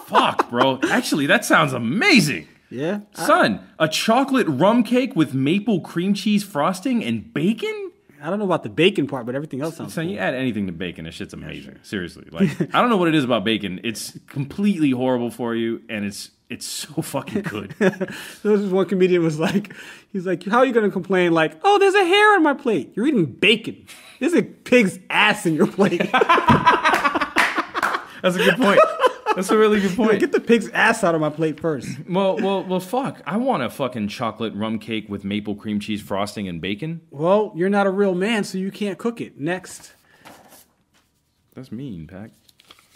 Fuck, bro. Actually, that sounds amazing. Yeah? Son, a chocolate rum cake with maple cream cheese frosting and bacon? I don't know about the bacon part, but everything else sounds So cool. you add anything to bacon, that shit's amazing. Seriously. Like, I don't know what it is about bacon. It's completely horrible for you, and it's so fucking good. So this one comedian was like, he's like, how are you going to complain? Like, oh, there's a hair on my plate. You're eating bacon. There's a pig's ass in your plate. That's a good point. That's a really good point. Get the pig's ass out of my plate first. Well, fuck. I want a fucking chocolate rum cake with maple cream cheese frosting and bacon. Well, you're not a real man, so you can't cook it. Next. That's mean, Pack.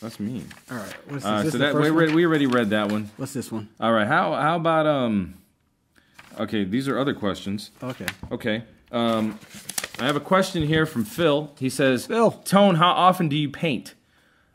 That's mean. All right. What's All right, this? so The that first one? we already read that one. What's this one? All right. How about Okay, these are other questions. Okay. Okay. I have a question here from Phil. He says, Phil. Tone, how often do you paint?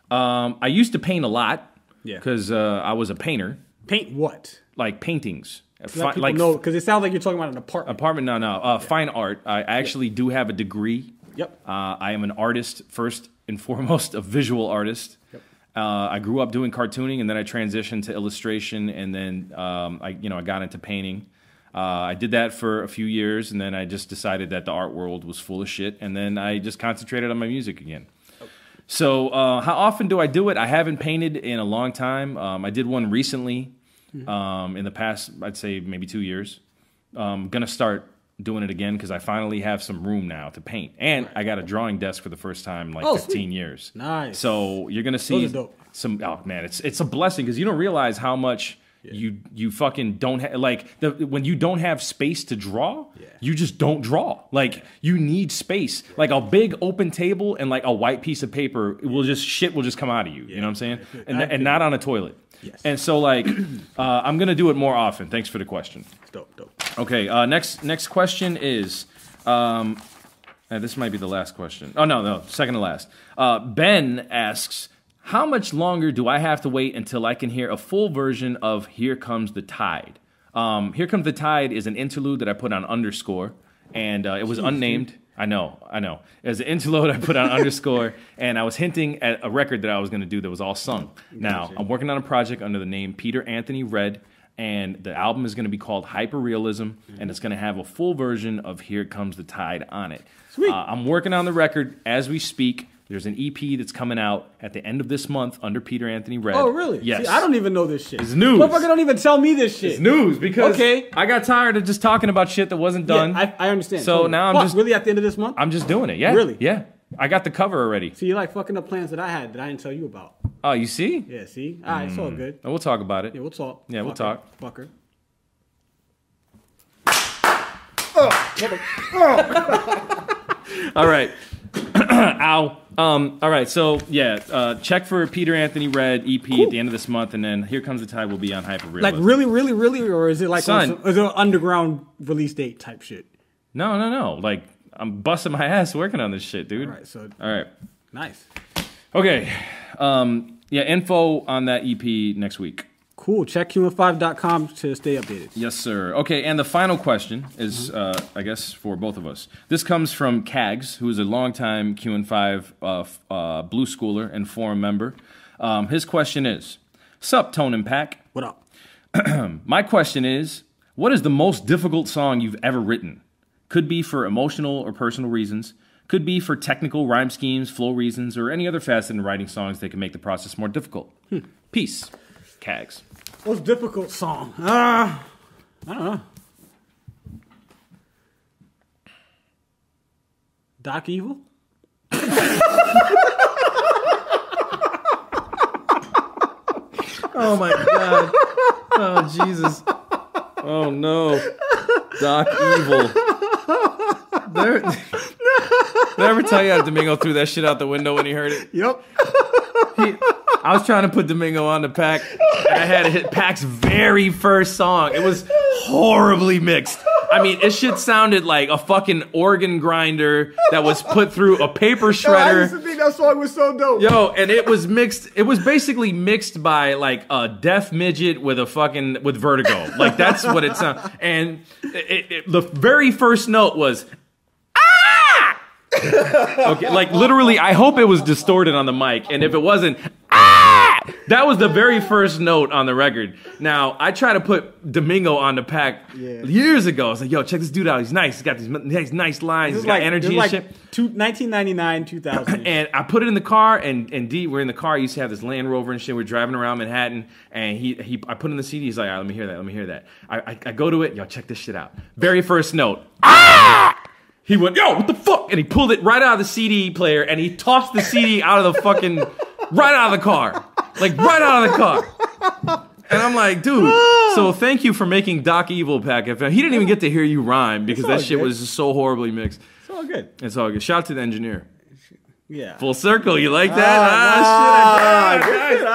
I used to paint a lot. Yeah. Because I was a painter. Paint what? Like paintings. Let people know, because it sounds like you're talking about an apartment. No. Fine art. I actually do have a degree. Yep. I am an artist, first and foremost, a visual artist. Yep. I grew up doing cartooning, and then I transitioned to illustration, and then I got into painting. I did that for a few years, and then I just decided that the art world was full of shit, and then I just concentrated on my music again. So how often do I do it? I haven't painted in a long time. I did one recently in the past, I'd say maybe 2 years. I'm going to start doing it again because I finally have some room now to paint. And I got a drawing desk for the first time in like 15 years. Nice. So you're going to see Those are dope. some, oh man, it's a blessing because you don't realize how much you fucking don't have, like, when you don't have space to draw, you just don't draw. Like, you need space. Like, a big open table and, like, a white piece of paper, shit will just come out of you. You know what I'm saying? And not on a toilet. Yes. And so, like, I'm going to do it more often. Thanks for the question. Dope. Okay, next question is, this might be the last question. Oh, no, second to last. Ben asks, how much longer do I have to wait until I can hear a full version of Here Comes the Tide? Here Comes the Tide is an interlude that I put on underscore, and it was unnamed. I know. It was an interlude I put on underscore, and I was hinting at a record that I was going to do that was all sung. Now, I'm working on a project under the name Peter Anthony Red, and the album is going to be called Hyperrealism, and it's going to have a full version of Here Comes the Tide on it. Sweet. I'm working on the record as we speak. There's an EP that's coming out at the end of this month under Peter Anthony Red. Oh, really? Yes. See, I don't even know this shit. It's news. Motherfucker don't even tell me this shit. It's news because Okay. I got tired of just talking about shit that wasn't done. Yeah, I understand. So Totally. now I'm Fuck, just really at the end of this month? I'm just doing it. Yeah. Really? Yeah. I got the cover already. See, you're like fucking up plans that I had that I didn't tell you about. Oh, you see? Yeah, see? All right, it's all good. We'll talk about it. Yeah, we'll talk. Yeah, we'll Fucker. talk. Fucker. All right. Ow. All right. So yeah, check for Peter Anthony Red EP at the end of this month, and then Here Comes the Tide will be on Hyperrealism. Like really, or is it like Son. is it an underground release date type shit? No. Like, I'm busting my ass working on this shit, dude. All right, so All right. nice. Okay. Yeah, info on that EP next week. Cool. Check human5.com to stay updated. Yes, sir. Okay, and the final question is, I guess, for both of us. This comes from Kags, who is a longtime QN5 Blue Schooler and forum member. His question is, sup, Tone and Pack? What up? My question is, what is the most difficult song you've ever written? Could be for emotional or personal reasons. Could be for technical rhyme schemes, flow reasons, or any other facet in writing songs that can make the process more difficult. Peace. Kags. Most difficult song? I don't know. Doc Evil? Oh my God. Oh Jesus. Oh no. Doc Evil. Did I ever tell you how Domingo threw that shit out the window when he heard it? Yep. I was trying to put Domingo on the Pack, and I had to hit Pack's very first song. It was horribly mixed. I mean, it shit sounded like a fucking organ grinder that was put through a paper shredder. I used to think that song was so dope. Yo, and it was mixed. It was basically mixed by like a deaf midget with vertigo. Like, that's what it sounded. And the very first note was, ah! Okay, like literally, I hope it was distorted on the mic, and if it wasn't, ah! That was the very first note on the record. Now, I tried to put Domingo on the pack years ago. I was like, yo, check this dude out. He's nice. He's got these nice lines. He's got energy and shit. 1999, 2000. And I put it in the car, and D, we're in the car. He used to have this Land Rover and shit. We're driving around Manhattan, and I put in the CD. He's like, all right, let me hear that. I go to it. Yo, check this shit out. Very first note. Ah! He went, yo, what the fuck? And he pulled it right out of the CD player, and he tossed the CD out of the fucking, right out of the car. Like, right out of the car. And I'm like, dude, so thank you for making Doc Evil PackFM. He didn't even get to hear you rhyme because that shit was just so horribly mixed. It's all good. It's all good. Shout out to the engineer. Yeah. Full circle. You like that? Shit.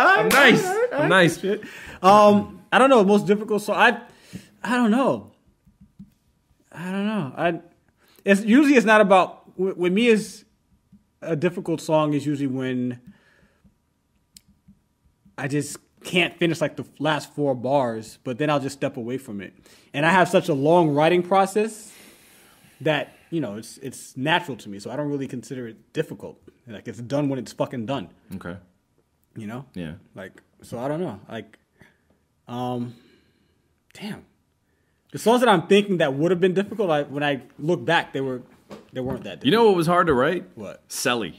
I'm nice. Shit. I don't know. Most difficult song. I don't know. It's not about, with me, is a difficult song is usually when I just can't finish like the last 4 bars, but then I'll just step away from it. And I have such a long writing process that, you know, it's natural to me. So I don't really consider it difficult. Like, it's done when it's fucking done. Okay. You know? Yeah. Like, so I don't know. Like, damn. The songs that I'm thinking that would have been difficult, when I look back, they weren't that difficult. You know what was hard to write? What? Selly.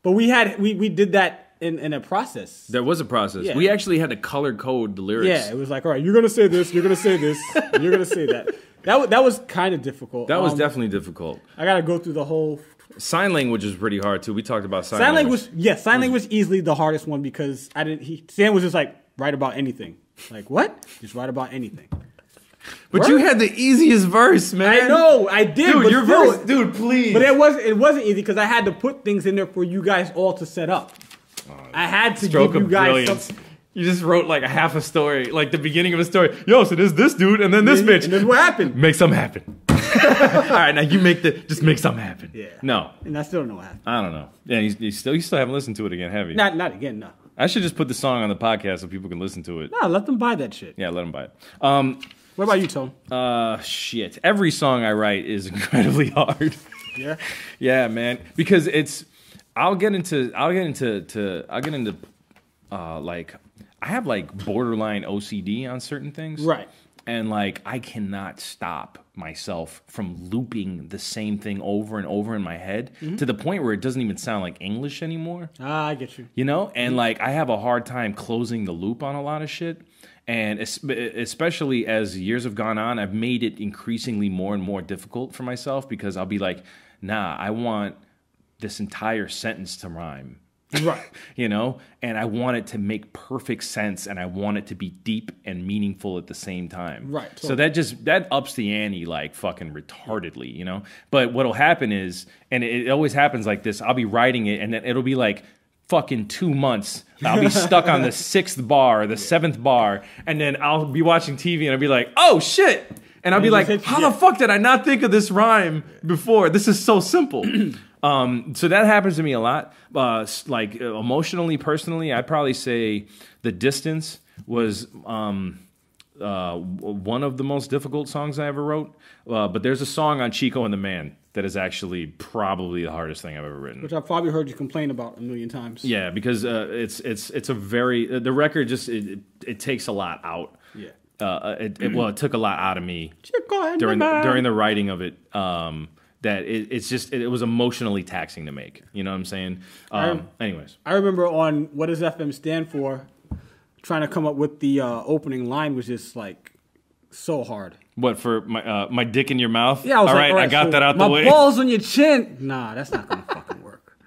But we did that in a process. There was a process. Yeah. We actually had to color code the lyrics. Yeah, it was like, all right, you're gonna say this, you're gonna say this, and you're gonna say that. That was kind of difficult. That was definitely difficult. I gotta go through the whole. Sign language is pretty hard too. We talked about sign language. Yeah, sign language easily the hardest one because Sam was just like, write about anything. Like, what? Just write about anything. But you had the easiest verse, man. I know, I did. Dude, but your verse, dude, please. But it wasn't easy because I had to put things in there for you guys all to set up. I had to give you guys something. You just wrote like a half a story, like the beginning of a story. Yo, so there's this dude, and then this bitch. And then what happened? Make something happen. All right, now you just make something happen. Yeah. No. And I still don't know what happened. I don't know. Yeah, you still haven't listened to it again, have you? Not again, no. I should just put the song on the podcast so people can listen to it. No, let them buy that shit. Yeah, let them buy it. What about you, Tone? Shit. Every song I write is incredibly hard. Yeah. Yeah, man. Because I'll get into like, I have like borderline OCD on certain things. Right. And like, I cannot stop myself from looping the same thing over and over in my head to the point where it doesn't even sound like English anymore. Ah, I get you. You know? And like, I have a hard time closing the loop on a lot of shit. And especially as years have gone on, I've made it increasingly more and more difficult for myself because I'll be like, nah, I want this entire sentence to rhyme. Right. You know? And I want it to make perfect sense and I want it to be deep and meaningful at the same time. Right. Totally. So that ups the ante like fucking retardedly, you know? But what'll happen is, and it always happens like this, I'll be writing it and then it'll be like fucking 2 months. I'll be stuck on the 6th bar, the 7th bar, and then I'll be watching TV and I'll be like, oh shit! And I'll be like, how the fuck did I not think of this rhyme before? This is so simple. So that happens to me a lot. Like emotionally, personally, I'd probably say The Distance was one of the most difficult songs I ever wrote. But there's a song on Chico and the Man that is actually probably the hardest thing I've ever written. Which I've probably heard you complain about a million times. Yeah, because it's a very the record just it takes a lot out. Yeah. It took a lot out of me Chico during the writing of it. That it was emotionally taxing to make. You know what I'm saying? Anyways, I remember on What Does FM Stand For, trying to come up with the opening line was just like so hard. What, for my dick in your mouth? Yeah, I was all like, right, I got so that out the way. My balls on your chin? Nah, that's not gonna fucking work.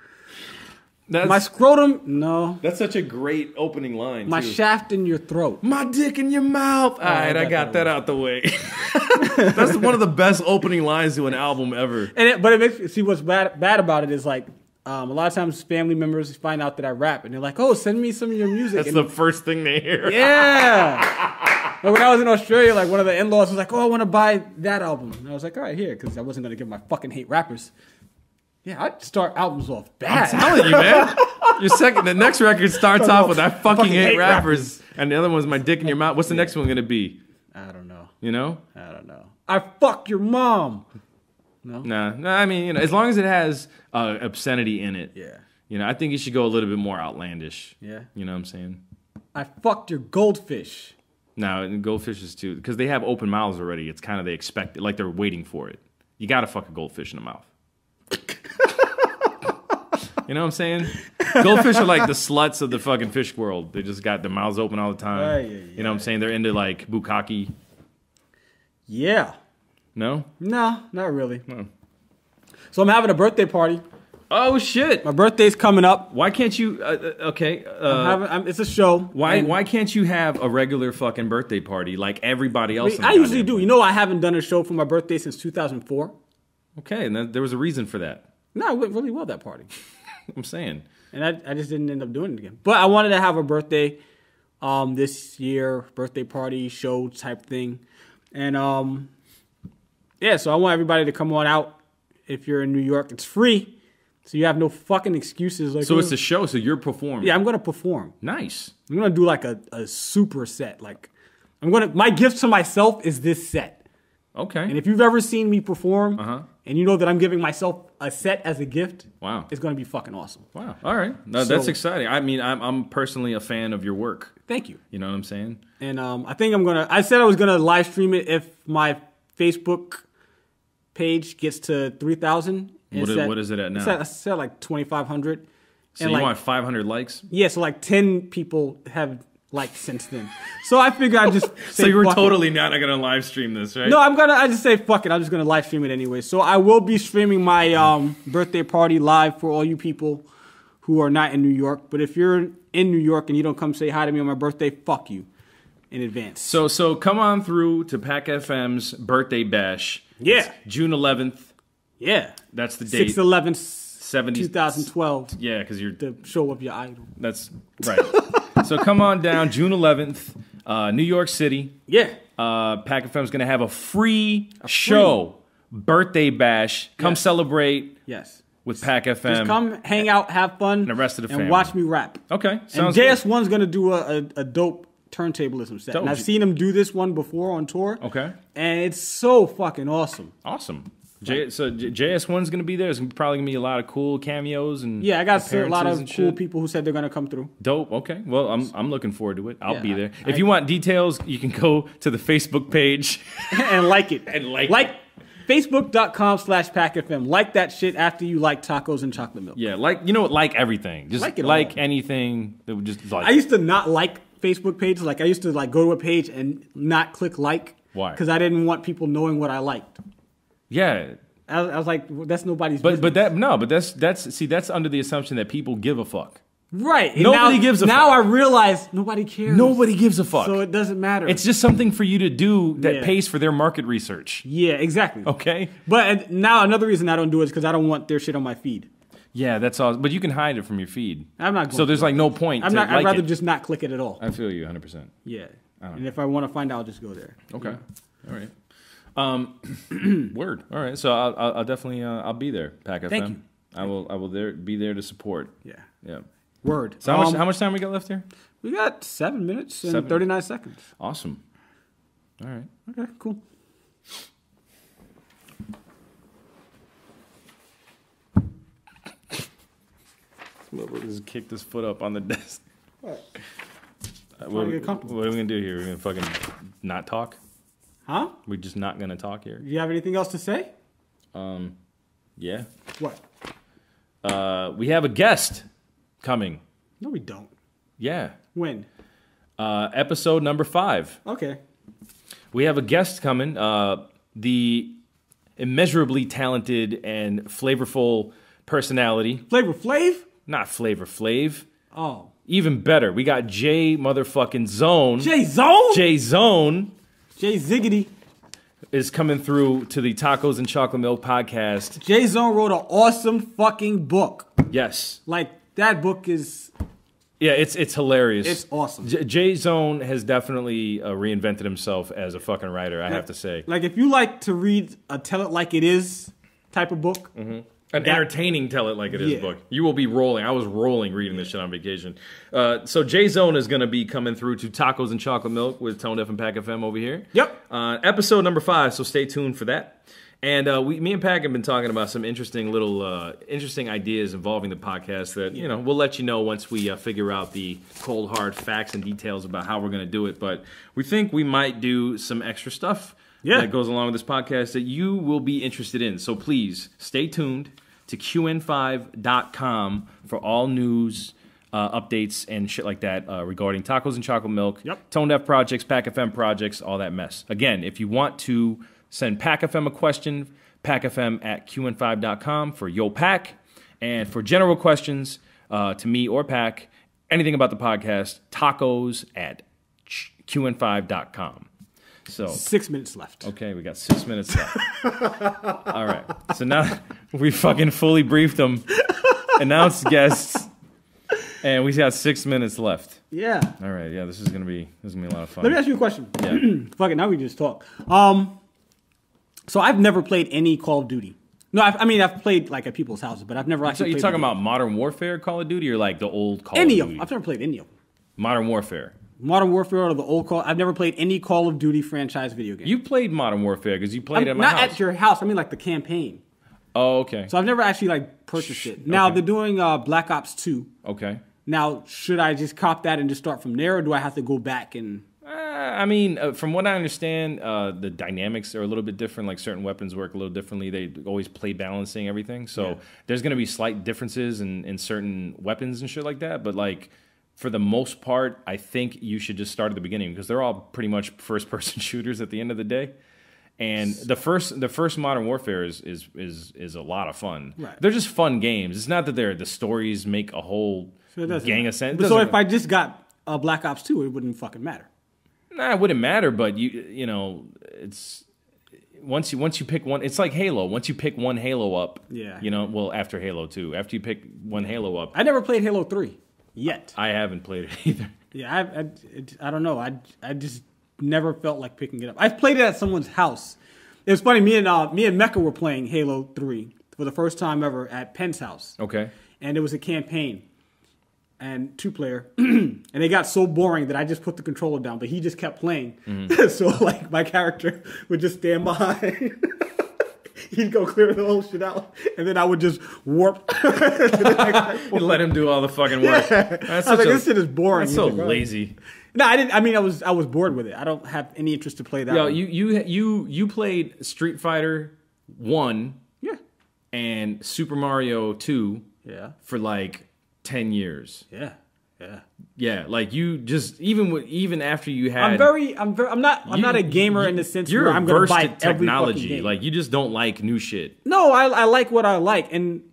My scrotum? No. That's such a great opening line. My shaft in your throat. My dick in your mouth. All right, I got that out the way. That's one of the best opening lines to an album ever. But it makes see what's bad about it is like a lot of times family members find out that I rap and they're like, "Oh, send me some of your music." That's the first thing they hear. Yeah. Like when I was in Australia, like one of the in-laws was like, "Oh, I want to buy that album," and I was like, "All right, here," because I wasn't gonna give my fucking hate rappers. Yeah, I'd start albums off bad. I'm telling you, man. The next record starts off with I fucking hate rappers, and the other one's my dick in your mouth. What's the next one gonna be? I don't know. You know? I don't know. I fuck your mom. No. No. I mean, you know, as long as it has obscenity in it. Yeah. You know, I think you should go a little bit more outlandish. Yeah. You know what I'm saying? I fucked your goldfish. Now, and goldfishes too, because they have open mouths already. It's kind of they expect it, like they're waiting for it. You got to fuck a goldfish in the mouth. You know what I'm saying? Goldfish are like the sluts of the fucking fish world. They just got their mouths open all the time. You know what I'm saying? They're into like bukkake. Yeah. No? No, not really. No. So I'm having a birthday party. Oh shit! My birthday's coming up. Why can't you? Okay. It's a show. Why can't you have a regular fucking birthday party like everybody else? I usually do. You know, I haven't done a show for my birthday since 2004. Okay, and there was a reason for that. No, it went really well that party. I'm saying. And I just didn't end up doing it again. But I wanted to have a birthday this year, birthday party, show type thing. And yeah, so I want everybody to come on out. If you're in New York, it's free. So you have no fucking excuses. Like, so it's a show, so you're performing. Yeah, I'm going to perform. Nice. I'm going to do like a super set. Like my gift to myself is this set. Okay. And if you've ever seen me perform and you know that I'm giving myself a set as a gift, wow, it's going to be fucking awesome. Wow. All right. No, that's exciting. I mean, I'm personally a fan of your work. Thank you. You know what I'm saying? And I think I said I was going to live stream it if my Facebook page gets to 3,000. What is it at now? It's at like 2,500. So and you want 500 likes? Yeah, so like 10 people have liked since then. So I figured I'd just say so you were totally not going to live stream this, right? No, I just say fuck it. I'm just going to live stream it anyway. So I will be streaming my birthday party live for all you people who are not in New York. But if you're in New York and you don't come say hi to me on my birthday, fuck you in advance. So come on through to PackFM's birthday bash. Yeah. It's June 11th. Yeah. That's the date. 6/11/2012. Yeah, because you're the show of your idol. That's right. So come on down, June 11th, New York City. Yeah. PackFM's going to have a free show, birthday bash. Come celebrate. Yes. With PackFM. Just come, hang out, have fun, and the rest of the family. And watch me rap. Okay. And JS1's going to do a dope turntablism set. And I've seen him do this one before on tour. Okay. And it's so fucking awesome. Awesome. So JS1's going to be there. There's probably going to be a lot of cool cameos and yeah, I got a lot of cool people who said they're going to come through. Dope. Okay. Well, I'm looking forward to it. I'll be there. If you want details, you can go to the Facebook page and like it. And like Facebook.com/PackFM. Like that shit after you like tacos and chocolate milk. Yeah, like everything. Just like anything that would just like. I used to not like Facebook pages. Like I used to like go to a page and not click like. Why? Because I didn't want people knowing what I liked. Yeah. I was like, well, that's nobody's business. But that's under the assumption that people give a fuck. Right. And nobody gives a fuck. Now I realize nobody cares. Nobody gives a fuck. So it doesn't matter. It's just something for you to do that pays for their market research. Yeah, exactly. Okay. But now another reason I don't do it is because I don't want their shit on my feed. Yeah, that's all. But you can hide it from your feed. I'm not going So there's like no point. I'd rather just not click it at all. I feel you 100%. Yeah. And if I want to find out, I'll just go there. Okay. Yeah. All right. Word. All right. So I'll definitely I'll be there. PackFM. Thank you. I will be there to support. Yeah. Yeah. Word. So how much time we got left here? We got 7 minutes and 39 seconds. Awesome. All right. Okay. Cool. Just kicked his foot up on the desk. What? What are we gonna do here? We're gonna fucking not talk? Huh? We're just not gonna talk here. Do you have anything else to say? Yeah. What? We have a guest coming. No, we don't. Yeah. When? Episode number 5. Okay. We have a guest coming. The immeasurably talented and flavorful personality. Flavor Flav? Not Flavor Flav. Oh. Even better. We got Jay motherfucking Zone. Jay Zone? Jay Zone. Jay Ziggity. Is coming through to the Tacos and Chocolate Milk podcast. Jay Zone wrote an awesome fucking book. Yes. Like, that book is... Yeah, it's hilarious. It's awesome. Jay Zone has definitely reinvented himself as a fucking writer, I have to say. Like, if you like to read a Tell It Like It Is type of book... Mm-hmm. An entertaining Tell It Like It Is book. You will be rolling. I was rolling reading this shit on vacation. So Jay Zone is going to be coming through to Tacos and Chocolate Milk with Tonedeff and PackFM over here. Yep. Episode number 5, so stay tuned for that. And me and Pack have been talking about some interesting ideas involving the podcast that, we'll let you know once we figure out the cold, hard facts and details about how we're going to do it. But we think we might do some extra stuff that goes along with this podcast that you will be interested in. So please stay tuned to qn5.com for all news, updates, and shit like that regarding tacos and chocolate milk, Tonedeff projects, PackFM projects, all that mess. Again, if you want to send PackFM a question, PackFM at qn5.com for Yo Pack. And for general questions to me or Pack, anything about the podcast, tacos at qn5.com. So 6 minutes left. Okay, we got 6 minutes left. All right. So now we fucking fully briefed them, announced guests, and we got 6 minutes left. Yeah. All right. Yeah, this is gonna be a lot of fun. Let me ask you a question. Yeah. Fuck it. Now we just talk. So I've never played any Call of Duty. No, I've played like at people's houses, but I've never actually. So you're talking about Modern Warfare Call of Duty or like the old Call of Duty? Duty? Any of them. I've never played any of them. Modern Warfare. Modern Warfare or the old Call. I've never played any Call of Duty franchise video game. You played Modern Warfare because you played it at my house. Not at your house. I mean like the campaign. Oh, okay. So I've never actually like purchased it. Now they're doing Black Ops 2. Okay. Now should I just cop that and just start from there, or do I have to go back and? From what I understand, the dynamics are a little bit different. Like certain weapons work a little differently. They always play balancing everything. So there's going to be slight differences in certain weapons and shit like that. But like for the most part, I think you should just start at the beginning because they're all pretty much first-person shooters at the end of the day. And the first Modern Warfare is a lot of fun. Right. They're just fun games. It's not that the stories make a whole gang of sense. So if I just got Black Ops 2, it wouldn't fucking matter. Nah, it wouldn't matter, but it's once you pick one, it's like Halo. Once you pick one Halo up, after Halo 2, after you pick one Halo up. I never played Halo 3 yet. I haven't played it either. Yeah, I don't know. I just never felt like picking it up. I played it at someone's house. It was funny. Me and Mecca were playing Halo 3 for the first time ever at Penn's house. Okay. And it was a campaign. And 2-player, and it got so boring that I just put the controller down, but he just kept playing. Mm-hmm. So like my character would just stand behind. He'd go clear the whole shit out, and then I would just warp. You let him do all the fucking work. Yeah. I was like, this shit is boring. That's so lazy. No, I didn't. I mean, I was bored with it. I don't have any interest to play that. Yo, you played Street Fighter 1, and Super Mario 2, for like 10 years. Yeah. Like you just even after you had. I'm not a gamer in the sense where I'm going to buy technology. Every game. Like you just don't like new shit. No, I like what I like, and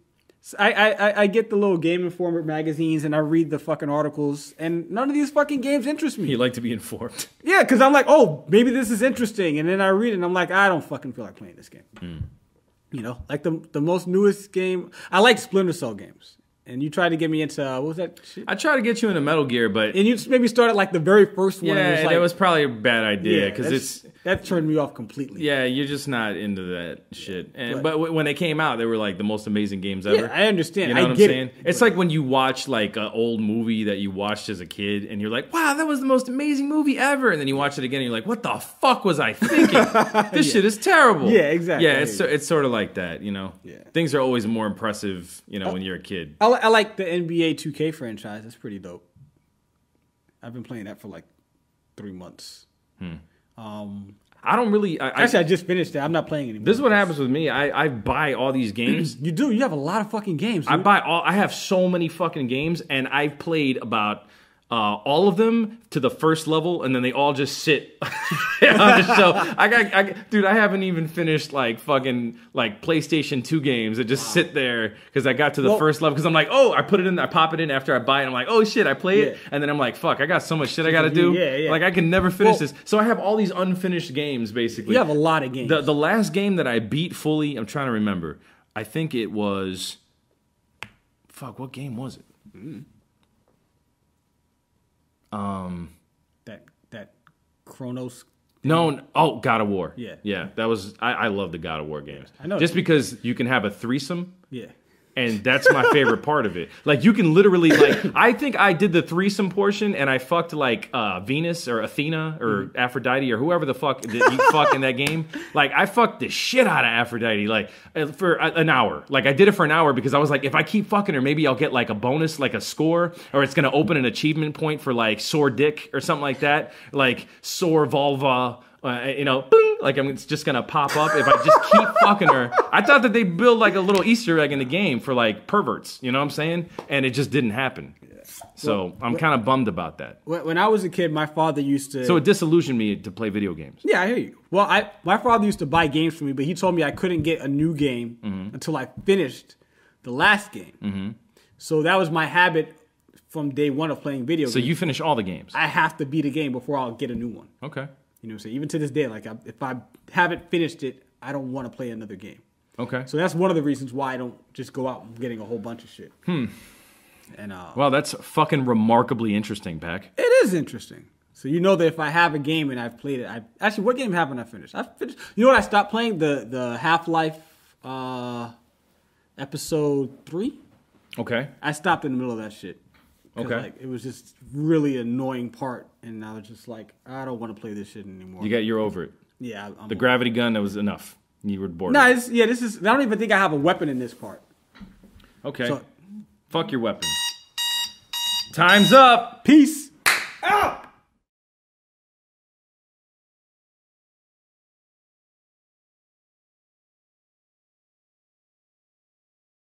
I get the little Game Informer magazines and I read the fucking articles, and none of these fucking games interest me. You like to be informed. Yeah, because I'm like, oh, maybe this is interesting, and then I read it and I'm like, I don't fucking feel like playing this game. Like the most newest game. I like Splinter Cell games. And you tried to get me into, what was that shit? I tried to get you into Metal Gear, but... And you maybe started like the very first one. Yeah, that was probably a bad idea, because that turned me off completely. Yeah, you're just not into that shit. But when they came out, they were like the most amazing games ever. Yeah, I understand. You know what I'm saying? It's like when you watch like an old movie that you watched as a kid, and you're like, wow, that was the most amazing movie ever. And then you watch it again, and you're like, what the fuck was I thinking? This shit is terrible. Yeah, exactly. Yeah, it's sort of like that, Yeah. Things are always more impressive, when you're a kid. I like the NBA 2K franchise. That's pretty dope. I've been playing that for like 3 months. I don't really... Actually, I just finished that. I'm not playing anymore. This is what happens with me. I buy all these games. You do? You have a lot of fucking games. Dude. I have so many fucking games, and I've played about... all of them to the first level, and then they all just sit on the shelf. Dude, I haven't even finished like fucking like PlayStation 2 games that just sit there because I got to the first level. Because I'm like, I pop it in after I buy it. I'm like, oh shit, I play it, and then I'm like, fuck, I got so much shit I got to do. Yeah. Like I can never finish this. So I have all these unfinished games basically. You have a lot of games. The last game that I beat fully, I'm trying to remember. I think it was, what game was it? That Chronos. No, God of War. Yeah. That was I love the God of War games. I know. Just because you can have a threesome. Yeah. And that's my favorite part of it. Like, you can literally, like, I think I did the threesome portion, and I fucked, like, Venus or Athena or Aphrodite or whoever the fuck that you fuck in that game. Like, I fucked the shit out of Aphrodite, like, for an hour. Like, I did it for an hour because I was like, if I keep fucking her, maybe I'll get, like, a bonus, like a score, or it's going to open an achievement point for, like, sore dick or something like that. Like, sore vulva. You know, boing, like it's just gonna pop up if I just keep fucking her. I thought that they build like a little Easter egg in the game for like perverts, you know what I'm saying? And it just didn't happen. Yeah. So I'm kind of bummed about that. When I was a kid, my father used to. So it disillusioned me to play video games. Yeah, I hear you. Well, my father used to buy games for me, but he told me I couldn't get a new game until I finished the last game. So that was my habit from day one of playing video games. So you finish all the games? I have to beat a game before I'll get a new one. Okay. You know what I'm saying? Even to this day, like if I haven't finished it, I don't want to play another game. Okay. So that's one of the reasons why I don't just go out and getting a whole bunch of shit. And well, that's fucking remarkably interesting, Pack. It is interesting. So you know that if I have a game and I've played it, actually, what game haven't I finished? I've finished. You know what? I stopped playing the Half-Life episode 3. Okay. I stopped in the middle of that shit. Okay. Like, it was just really annoying part, and I was just like, I don't want to play this shit anymore. You're over it. Yeah. The gravity gun, that was enough. You were bored. No, this is. I don't even think I have a weapon in this part. Okay. So, fuck your weapon. Time's up. Peace. Ow!